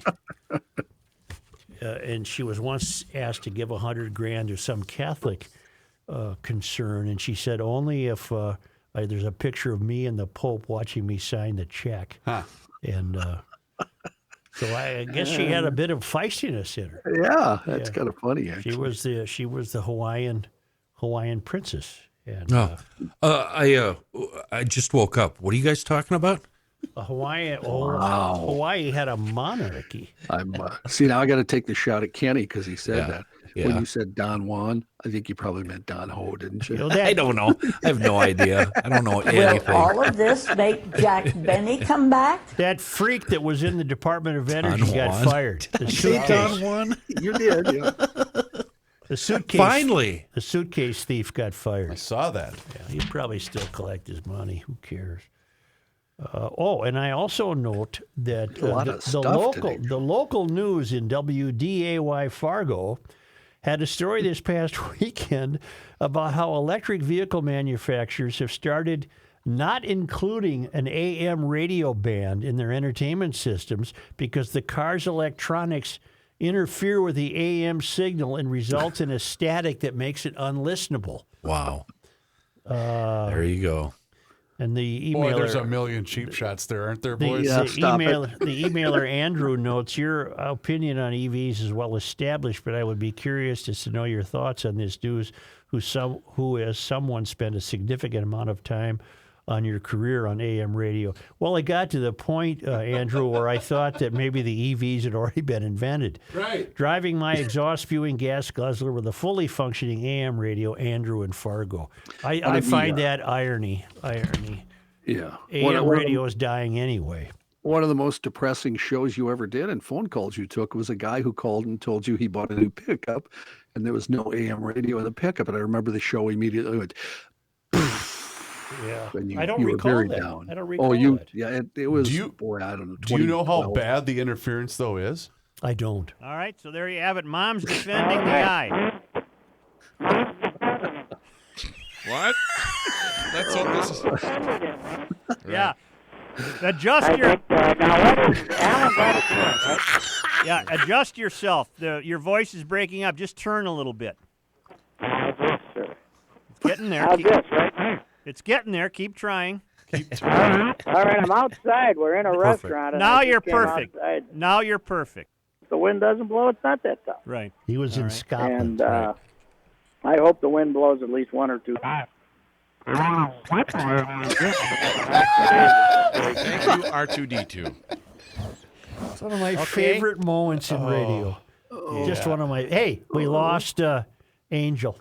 And she was once asked to give $100,000 to some Catholic concern, and she said only if there's a picture of me and the Pope watching me sign the check. Huh. And so I guess she had a bit of feistiness in her. Yeah, that's kind of funny. Actually, she was the Hawaiian princess. And, I just woke up. What are you guys talking about? Hawaii had a monarchy. See, now I got to take the shot at Kenny because he said that. Yeah. When you said Don Juan, I think you probably meant Don Ho, didn't you? I don't know. I have no idea. I don't know anything. Will all of this make Jack Benny come back? That freak that was in the Department of Energy got fired. Don Juan? You did, yeah. The suitcase. Finally. The suitcase thief got fired. I saw that. Yeah, he'd probably still collect his money. Who cares? And I also note that the local news in WDAY Fargo had a story this past weekend about how electric vehicle manufacturers have started not including an AM radio band in their entertainment systems because the car's electronics interfere with the AM signal and results in a static that makes it unlistenable. Wow. There you go. And the emailer, Boy, there's a million cheap shots there, aren't there, the, boys? the, stop email, the emailer Andrew notes, your opinion on EVs is well established, but I would be curious to know your thoughts on this news, who as someone spent a significant amount of time on your career on AM radio. Well, I got to the point, Andrew, where I thought that maybe the EVs had already been invented. Right. Driving my exhaust-spewing gas guzzler with a fully functioning AM radio, Andrew in Fargo. I find that irony. Yeah. AM radio is dying anyway. One of the most depressing shows you ever did and phone calls you took was a guy who called and told you he bought a new pickup and there was no AM radio in the pickup. And I remember the show immediately went, yeah. and I don't you were recall very that. down. I don't recall that. Yeah, it was, Do you- boy, I don't know. Do you know how 2012. bad the interference, though, is? I don't. All right, so there you have it. Mom's defending the guy. What? Let's hope this is. Yeah. Adjust your. Yeah, adjust yourself. Your voice is breaking up. Just turn a little bit. It's getting there. It's getting there. Keep trying. All right, I'm outside. We're in a restaurant. And Now I just you're came perfect. outside. Now you're perfect. If the wind doesn't blow, it's not that tough. Right. He was in Scotland. And I hope the wind blows at least one or two. Thank you, R2D2. It's one of my favorite moments in radio. Just one of my. Hey, we lost Angel.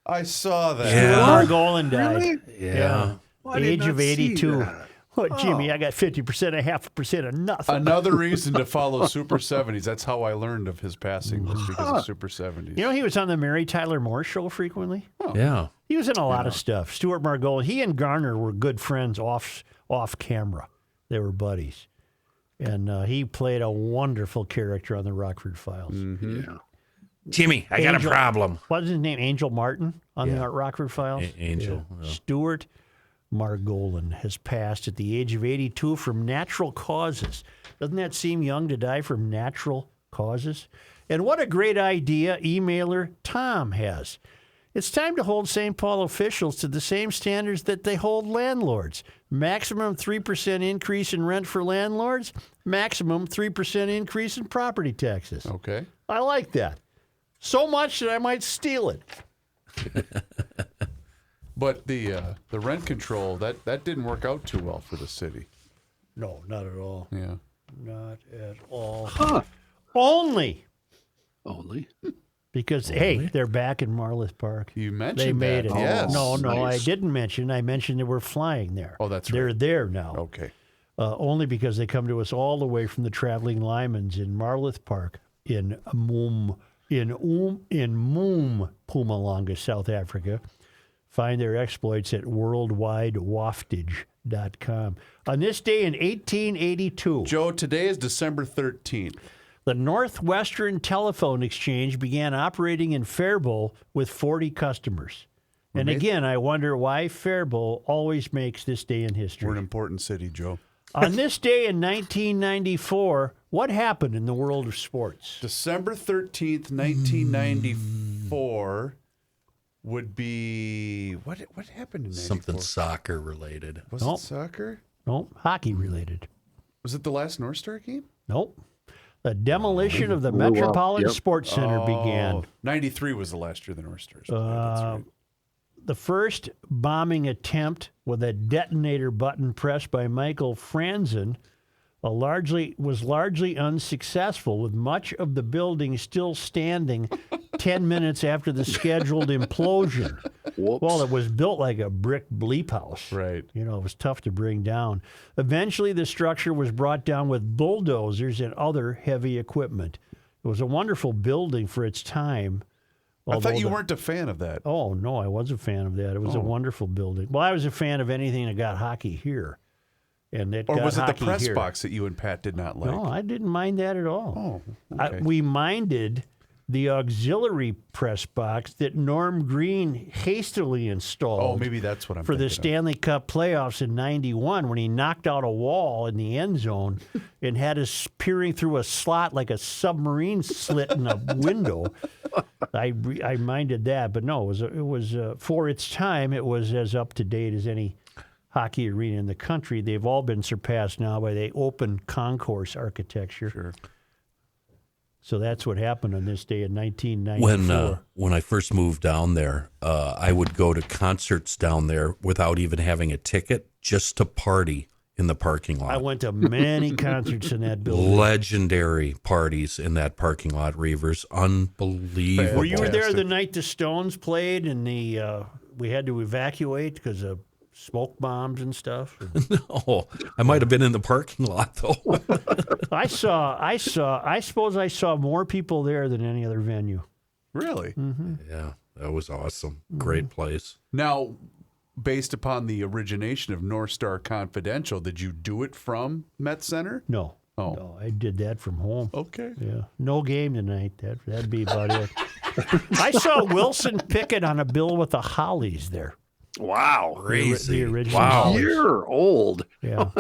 I saw that. Stuart Margolin died. Really? Yeah. Well, I did Age of not see 82. that. What, Jimmy? I got 50%, a 0.5% of nothing. Another reason to follow Super 70s. That's how I learned of his passing, was because of Super 70s. You know, he was on the Mary Tyler Moore Show frequently. Yeah. He was in a lot of stuff. Stuart Margolin. He and Garner were good friends off camera. They were buddies. And he played a wonderful character on the Rockford Files. Yeah. Jimmy, I got a Angel- problem. What was his name? Angel Martin on the Yeah. Rockford Files? Angel. Yeah. Yeah. Stuart Margolin has passed at the age of 82 from natural causes. Doesn't that seem young to die from natural causes? And what a great idea emailer Tom has. It's time to hold St. Paul officials to the same standards that they hold landlords. Maximum 3% increase in rent for landlords, maximum 3% increase in property taxes. Okay. I like that. So much that I might steal it. But the rent control, that didn't work out too well for the city. No, not at all. Yeah. Not at all. Huh. Only Only. because, hey, they're back in Marloth Park. You mentioned They made that. it. Yes. No, nice. I didn't mention. I mentioned they were flying there. Oh, that's They're right. there now. Okay. Only because they come to us all the way from the Traveling Lymans in Marloth Park in Moom, Mpumalanga, South Africa. Find their exploits at worldwidewaftage.com. On this day in 1882, Joe, today is December 13th. the Northwestern Telephone Exchange began operating in Faribault with 40 customers. And again, I wonder why Faribault always makes this day in history. We're an important city, Joe. On this day in 1994, what happened in the world of sports? December 13th, 1994 would be what happened in 94? Something soccer related. Was Nope. it soccer? Nope, hockey related. Was it the last North Star game? Nope. The demolition of the Blew up, Metropolitan yep. Sports Center began. 93 was the last year the North Stars. played. That's right. The first bombing attempt with a detonator button pressed by Michael Franzen was largely unsuccessful, with much of the building still standing 10 minutes after the scheduled implosion. Whoops. Well, it was built like a brick bleep house. Right. You know, it was tough to bring down. Eventually, the structure was brought down with bulldozers and other heavy equipment. It was a wonderful building for its time. I thought you although weren't a fan of that. Oh, no, I was a fan of that. It was a wonderful building. Well, I was a fan of anything that got hockey here. And it Or got was it the hockey press here. box that you and Pat did not like? No, I didn't mind that at all. Oh, okay. We minded the auxiliary press box that Norm Green hastily installed. Oh, maybe that's what I'm for the thinking of. Stanley Cup playoffs in '91 when he knocked out a wall in the end zone and had us peering through a slot like a submarine slit in a window. I minded that, but no, it was for its time. It was as up to date as any hockey arena in the country. They've all been surpassed now by the open concourse architecture. Sure. So that's what happened on this day in 1994. When I first moved down there, I would go to concerts down there without even having a ticket, just to party in the parking lot. I went to many concerts in that building. Legendary parties in that parking lot, Reavers. Unbelievable. Were you there the night the Stones played and we had to evacuate because of smoke bombs and stuff? No, I might have been in the parking lot though. I suppose I saw more people there than any other venue. Really? Mm-hmm. Yeah, that was awesome. Great place. Now, based upon the origination of North Star Confidential, did you do it from Met Center? No. Oh. No, I did that from home. Okay. Yeah. No game tonight. That'd be about it. I saw Wilson Pickett on a bill with the Hollies there. Wow. Crazy. The original Wow. Hollies. Year old. Yeah.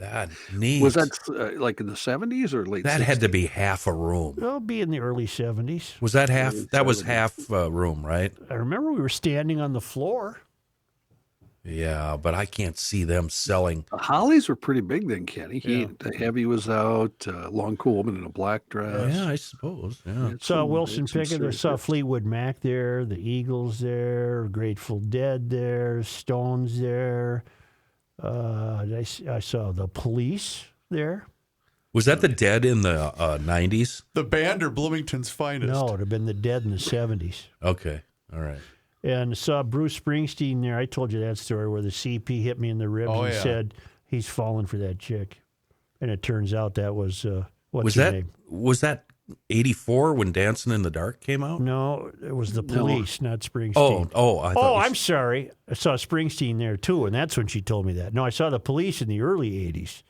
That neat. Was that like in the 70s or late 60s? That had to be half a room. It'll be in the early 70s. Was that half? That was half room, right? I remember we were standing on the floor. Yeah, but I can't see them selling. The Hollies were pretty big then, Kenny. The Heavy was out, Long Coolman in a black dress. Yeah, I suppose. Yeah. Saw Wilson some Pickett. I serious saw hits. Fleetwood Mac there, the Eagles there, Grateful Dead there, Stones there. I saw the Police there. Was that the Dead in the 90s? The band or Bloomington's finest? No, it would have been the Dead in the 70s. Okay, all right. And saw Bruce Springsteen there. I told you that story where the CP hit me in the ribs and said he's falling for that chick. And it turns out that was what's her name? Was that 84 when Dancing in the Dark came out? No, it was the Police, not Springsteen. I'm sorry. I saw Springsteen there too, and that's when she told me that. No, I saw the Police in the early 80s.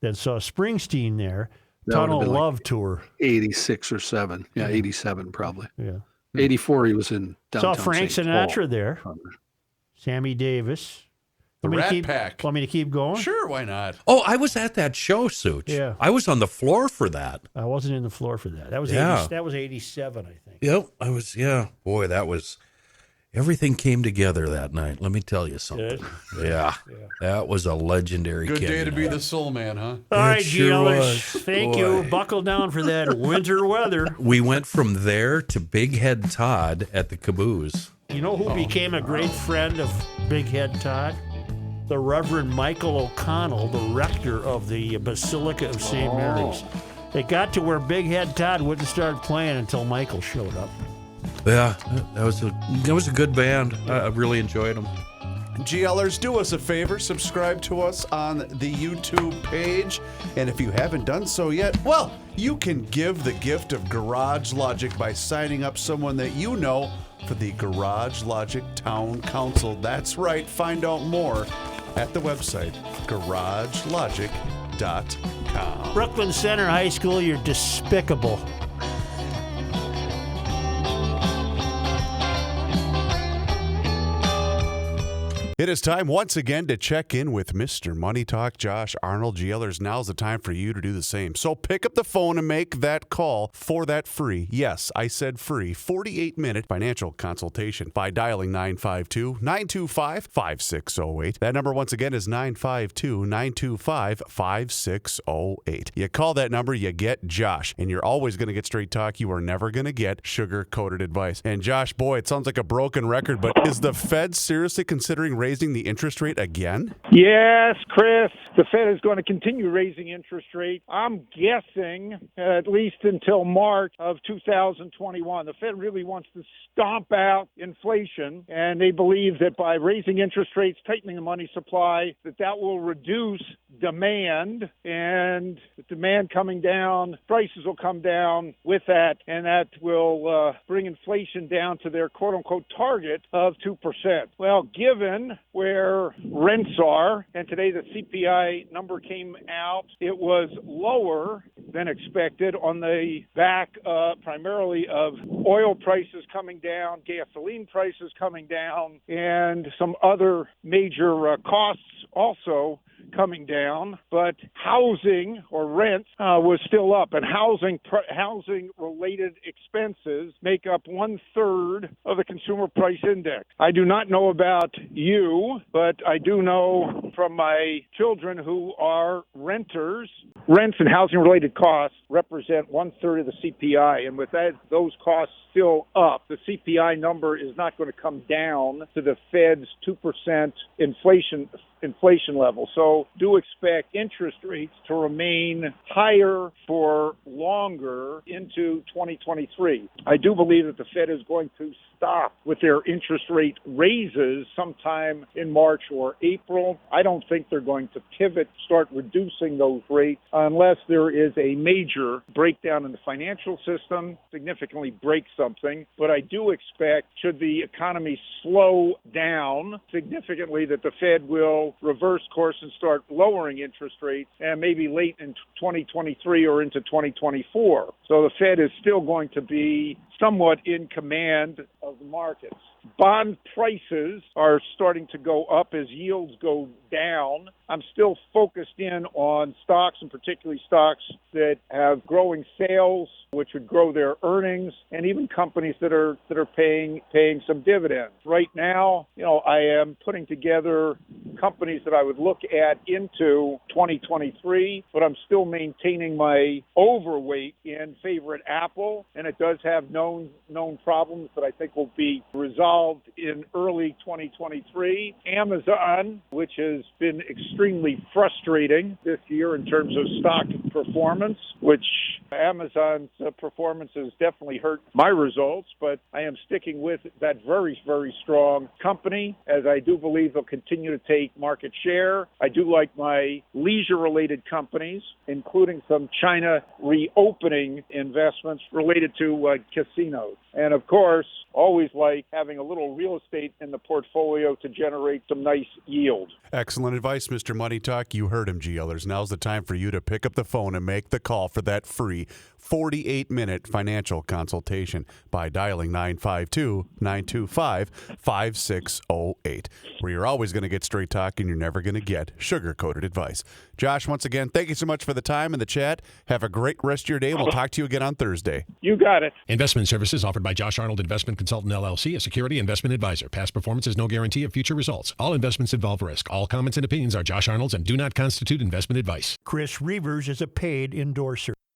Then saw Springsteen there. Tunnel Love Tour. 86 or 7. Yeah, 87 probably. Yeah. 84 he was in downtown Saw Frank St. Sinatra Paul. there. Sammy Davis. The Want me to Rat keep- Pack. Want me to keep going? Sure, why not? Oh, I was at that show, Such. Yeah. I was on the floor for that. I wasn't in the floor for that. That was Yeah. 80, that was 87, I think. Yep, I was, yeah. Boy, that was, everything came together that night. Let me tell you something. Yeah. That was a legendary Good day Kenny to be night. the soul man, huh? All right, sure GLers. was. Thank you. Boy. Buckle down for that winter weather. We went from there to Big Head Todd at the Caboose. You know who became a great friend of Big Head Todd? The Reverend Michael O'Connell, the rector of the Basilica of St. Mary's. It got to where Big Head Todd wouldn't start playing until Michael showed up. Yeah, that was a good band. I really enjoyed them. GLers, do us a favor, subscribe to us on the YouTube page. And if you haven't done so yet, well, you can give the gift of Garage Logic by signing up someone that you know for the Garage Logic Town Council. That's right, find out more at the website, garagelogic.com. Brooklyn Center High School, you're despicable. It is time once again to check in with Mr. Money Talk, Josh Arnold. GLers, now's the time for you to do the same. So pick up the phone and make that call for that free, yes, I said free, 48-minute financial consultation by dialing 952-925-5608. That number once again is 952-925-5608. You call that number, you get Josh, and you're always going to get straight talk. You are never going to get sugar-coated advice. And Josh, boy, it sounds like a broken record, but is the Fed seriously considering raising the interest rate again? Yes, Chris. The Fed is going to continue raising interest rates. I'm guessing at least until March of 2021. The Fed really wants to stomp out inflation, and they believe that by raising interest rates, tightening the money supply, that will reduce demand, and with demand coming down, prices will come down with that, and that will bring inflation down to their quote-unquote target of 2%. Well, given where rents are, and today the CPI number came out, it was lower than expected on the back primarily of oil prices coming down, gasoline prices coming down, and some other major costs also coming down, but housing or rent was still up, and housing-related expenses make up 1/3 of the consumer price index. I do not know about you, but I do know from my children who are renters, rents and housing-related costs represent 1/3 of the CPI, and with those costs still up, the CPI number is not going to come down to the Fed's 2% inflation level. So do expect interest rates to remain higher for longer into 2023. I do believe that the Fed is going to stop with their interest rate raises sometime in March or April. I don't think they're going to start reducing those rates unless there is a major breakdown in the financial system, significantly break something. But I do expect, should the economy slow down significantly, that the Fed will reverse course and start lowering interest rates, and maybe late in 2023 or into 2024. So the Fed is still going to be somewhat in command of the markets. Bond prices are starting to go up as yields go down. I'm still focused in on stocks, and particularly stocks that have growing sales, which would grow their earnings, and even companies that are paying some dividends. Right now, I am putting together companies that I would look at into 2023, but I'm still maintaining my overweight in favorite Apple, and it does have known problems that I think will be resolved in early 2023. Amazon, which has been extremely frustrating this year in terms of stock performance, which Amazon's performance has definitely hurt my results, but I am sticking with that very, very strong company, as I do believe they'll continue to take market share. I do like my leisure-related companies, including some China reopening investments related to casinos. And of course, always like having a little real estate in the portfolio to generate some nice yield. Excellent advice, Mr. Money Talk. You heard him, GLers. Now's the time for you to pick up the phone and make the call for that free 48-minute financial consultation by dialing 952-925-5608, where you're always going to get straight talk and you're never going to get sugar-coated advice. Josh, once again, thank you so much for the time and the chat. Have a great rest of your day. We'll talk to you again on Thursday. You got it. Investment services offered by Josh Arnold Investment Consultant LLC, a security investment advisor. Past performance is no guarantee of future results. All investments involve risk. All comments and opinions are Josh Arnold's and do not constitute investment advice. Chris Reavers is a paid endorser.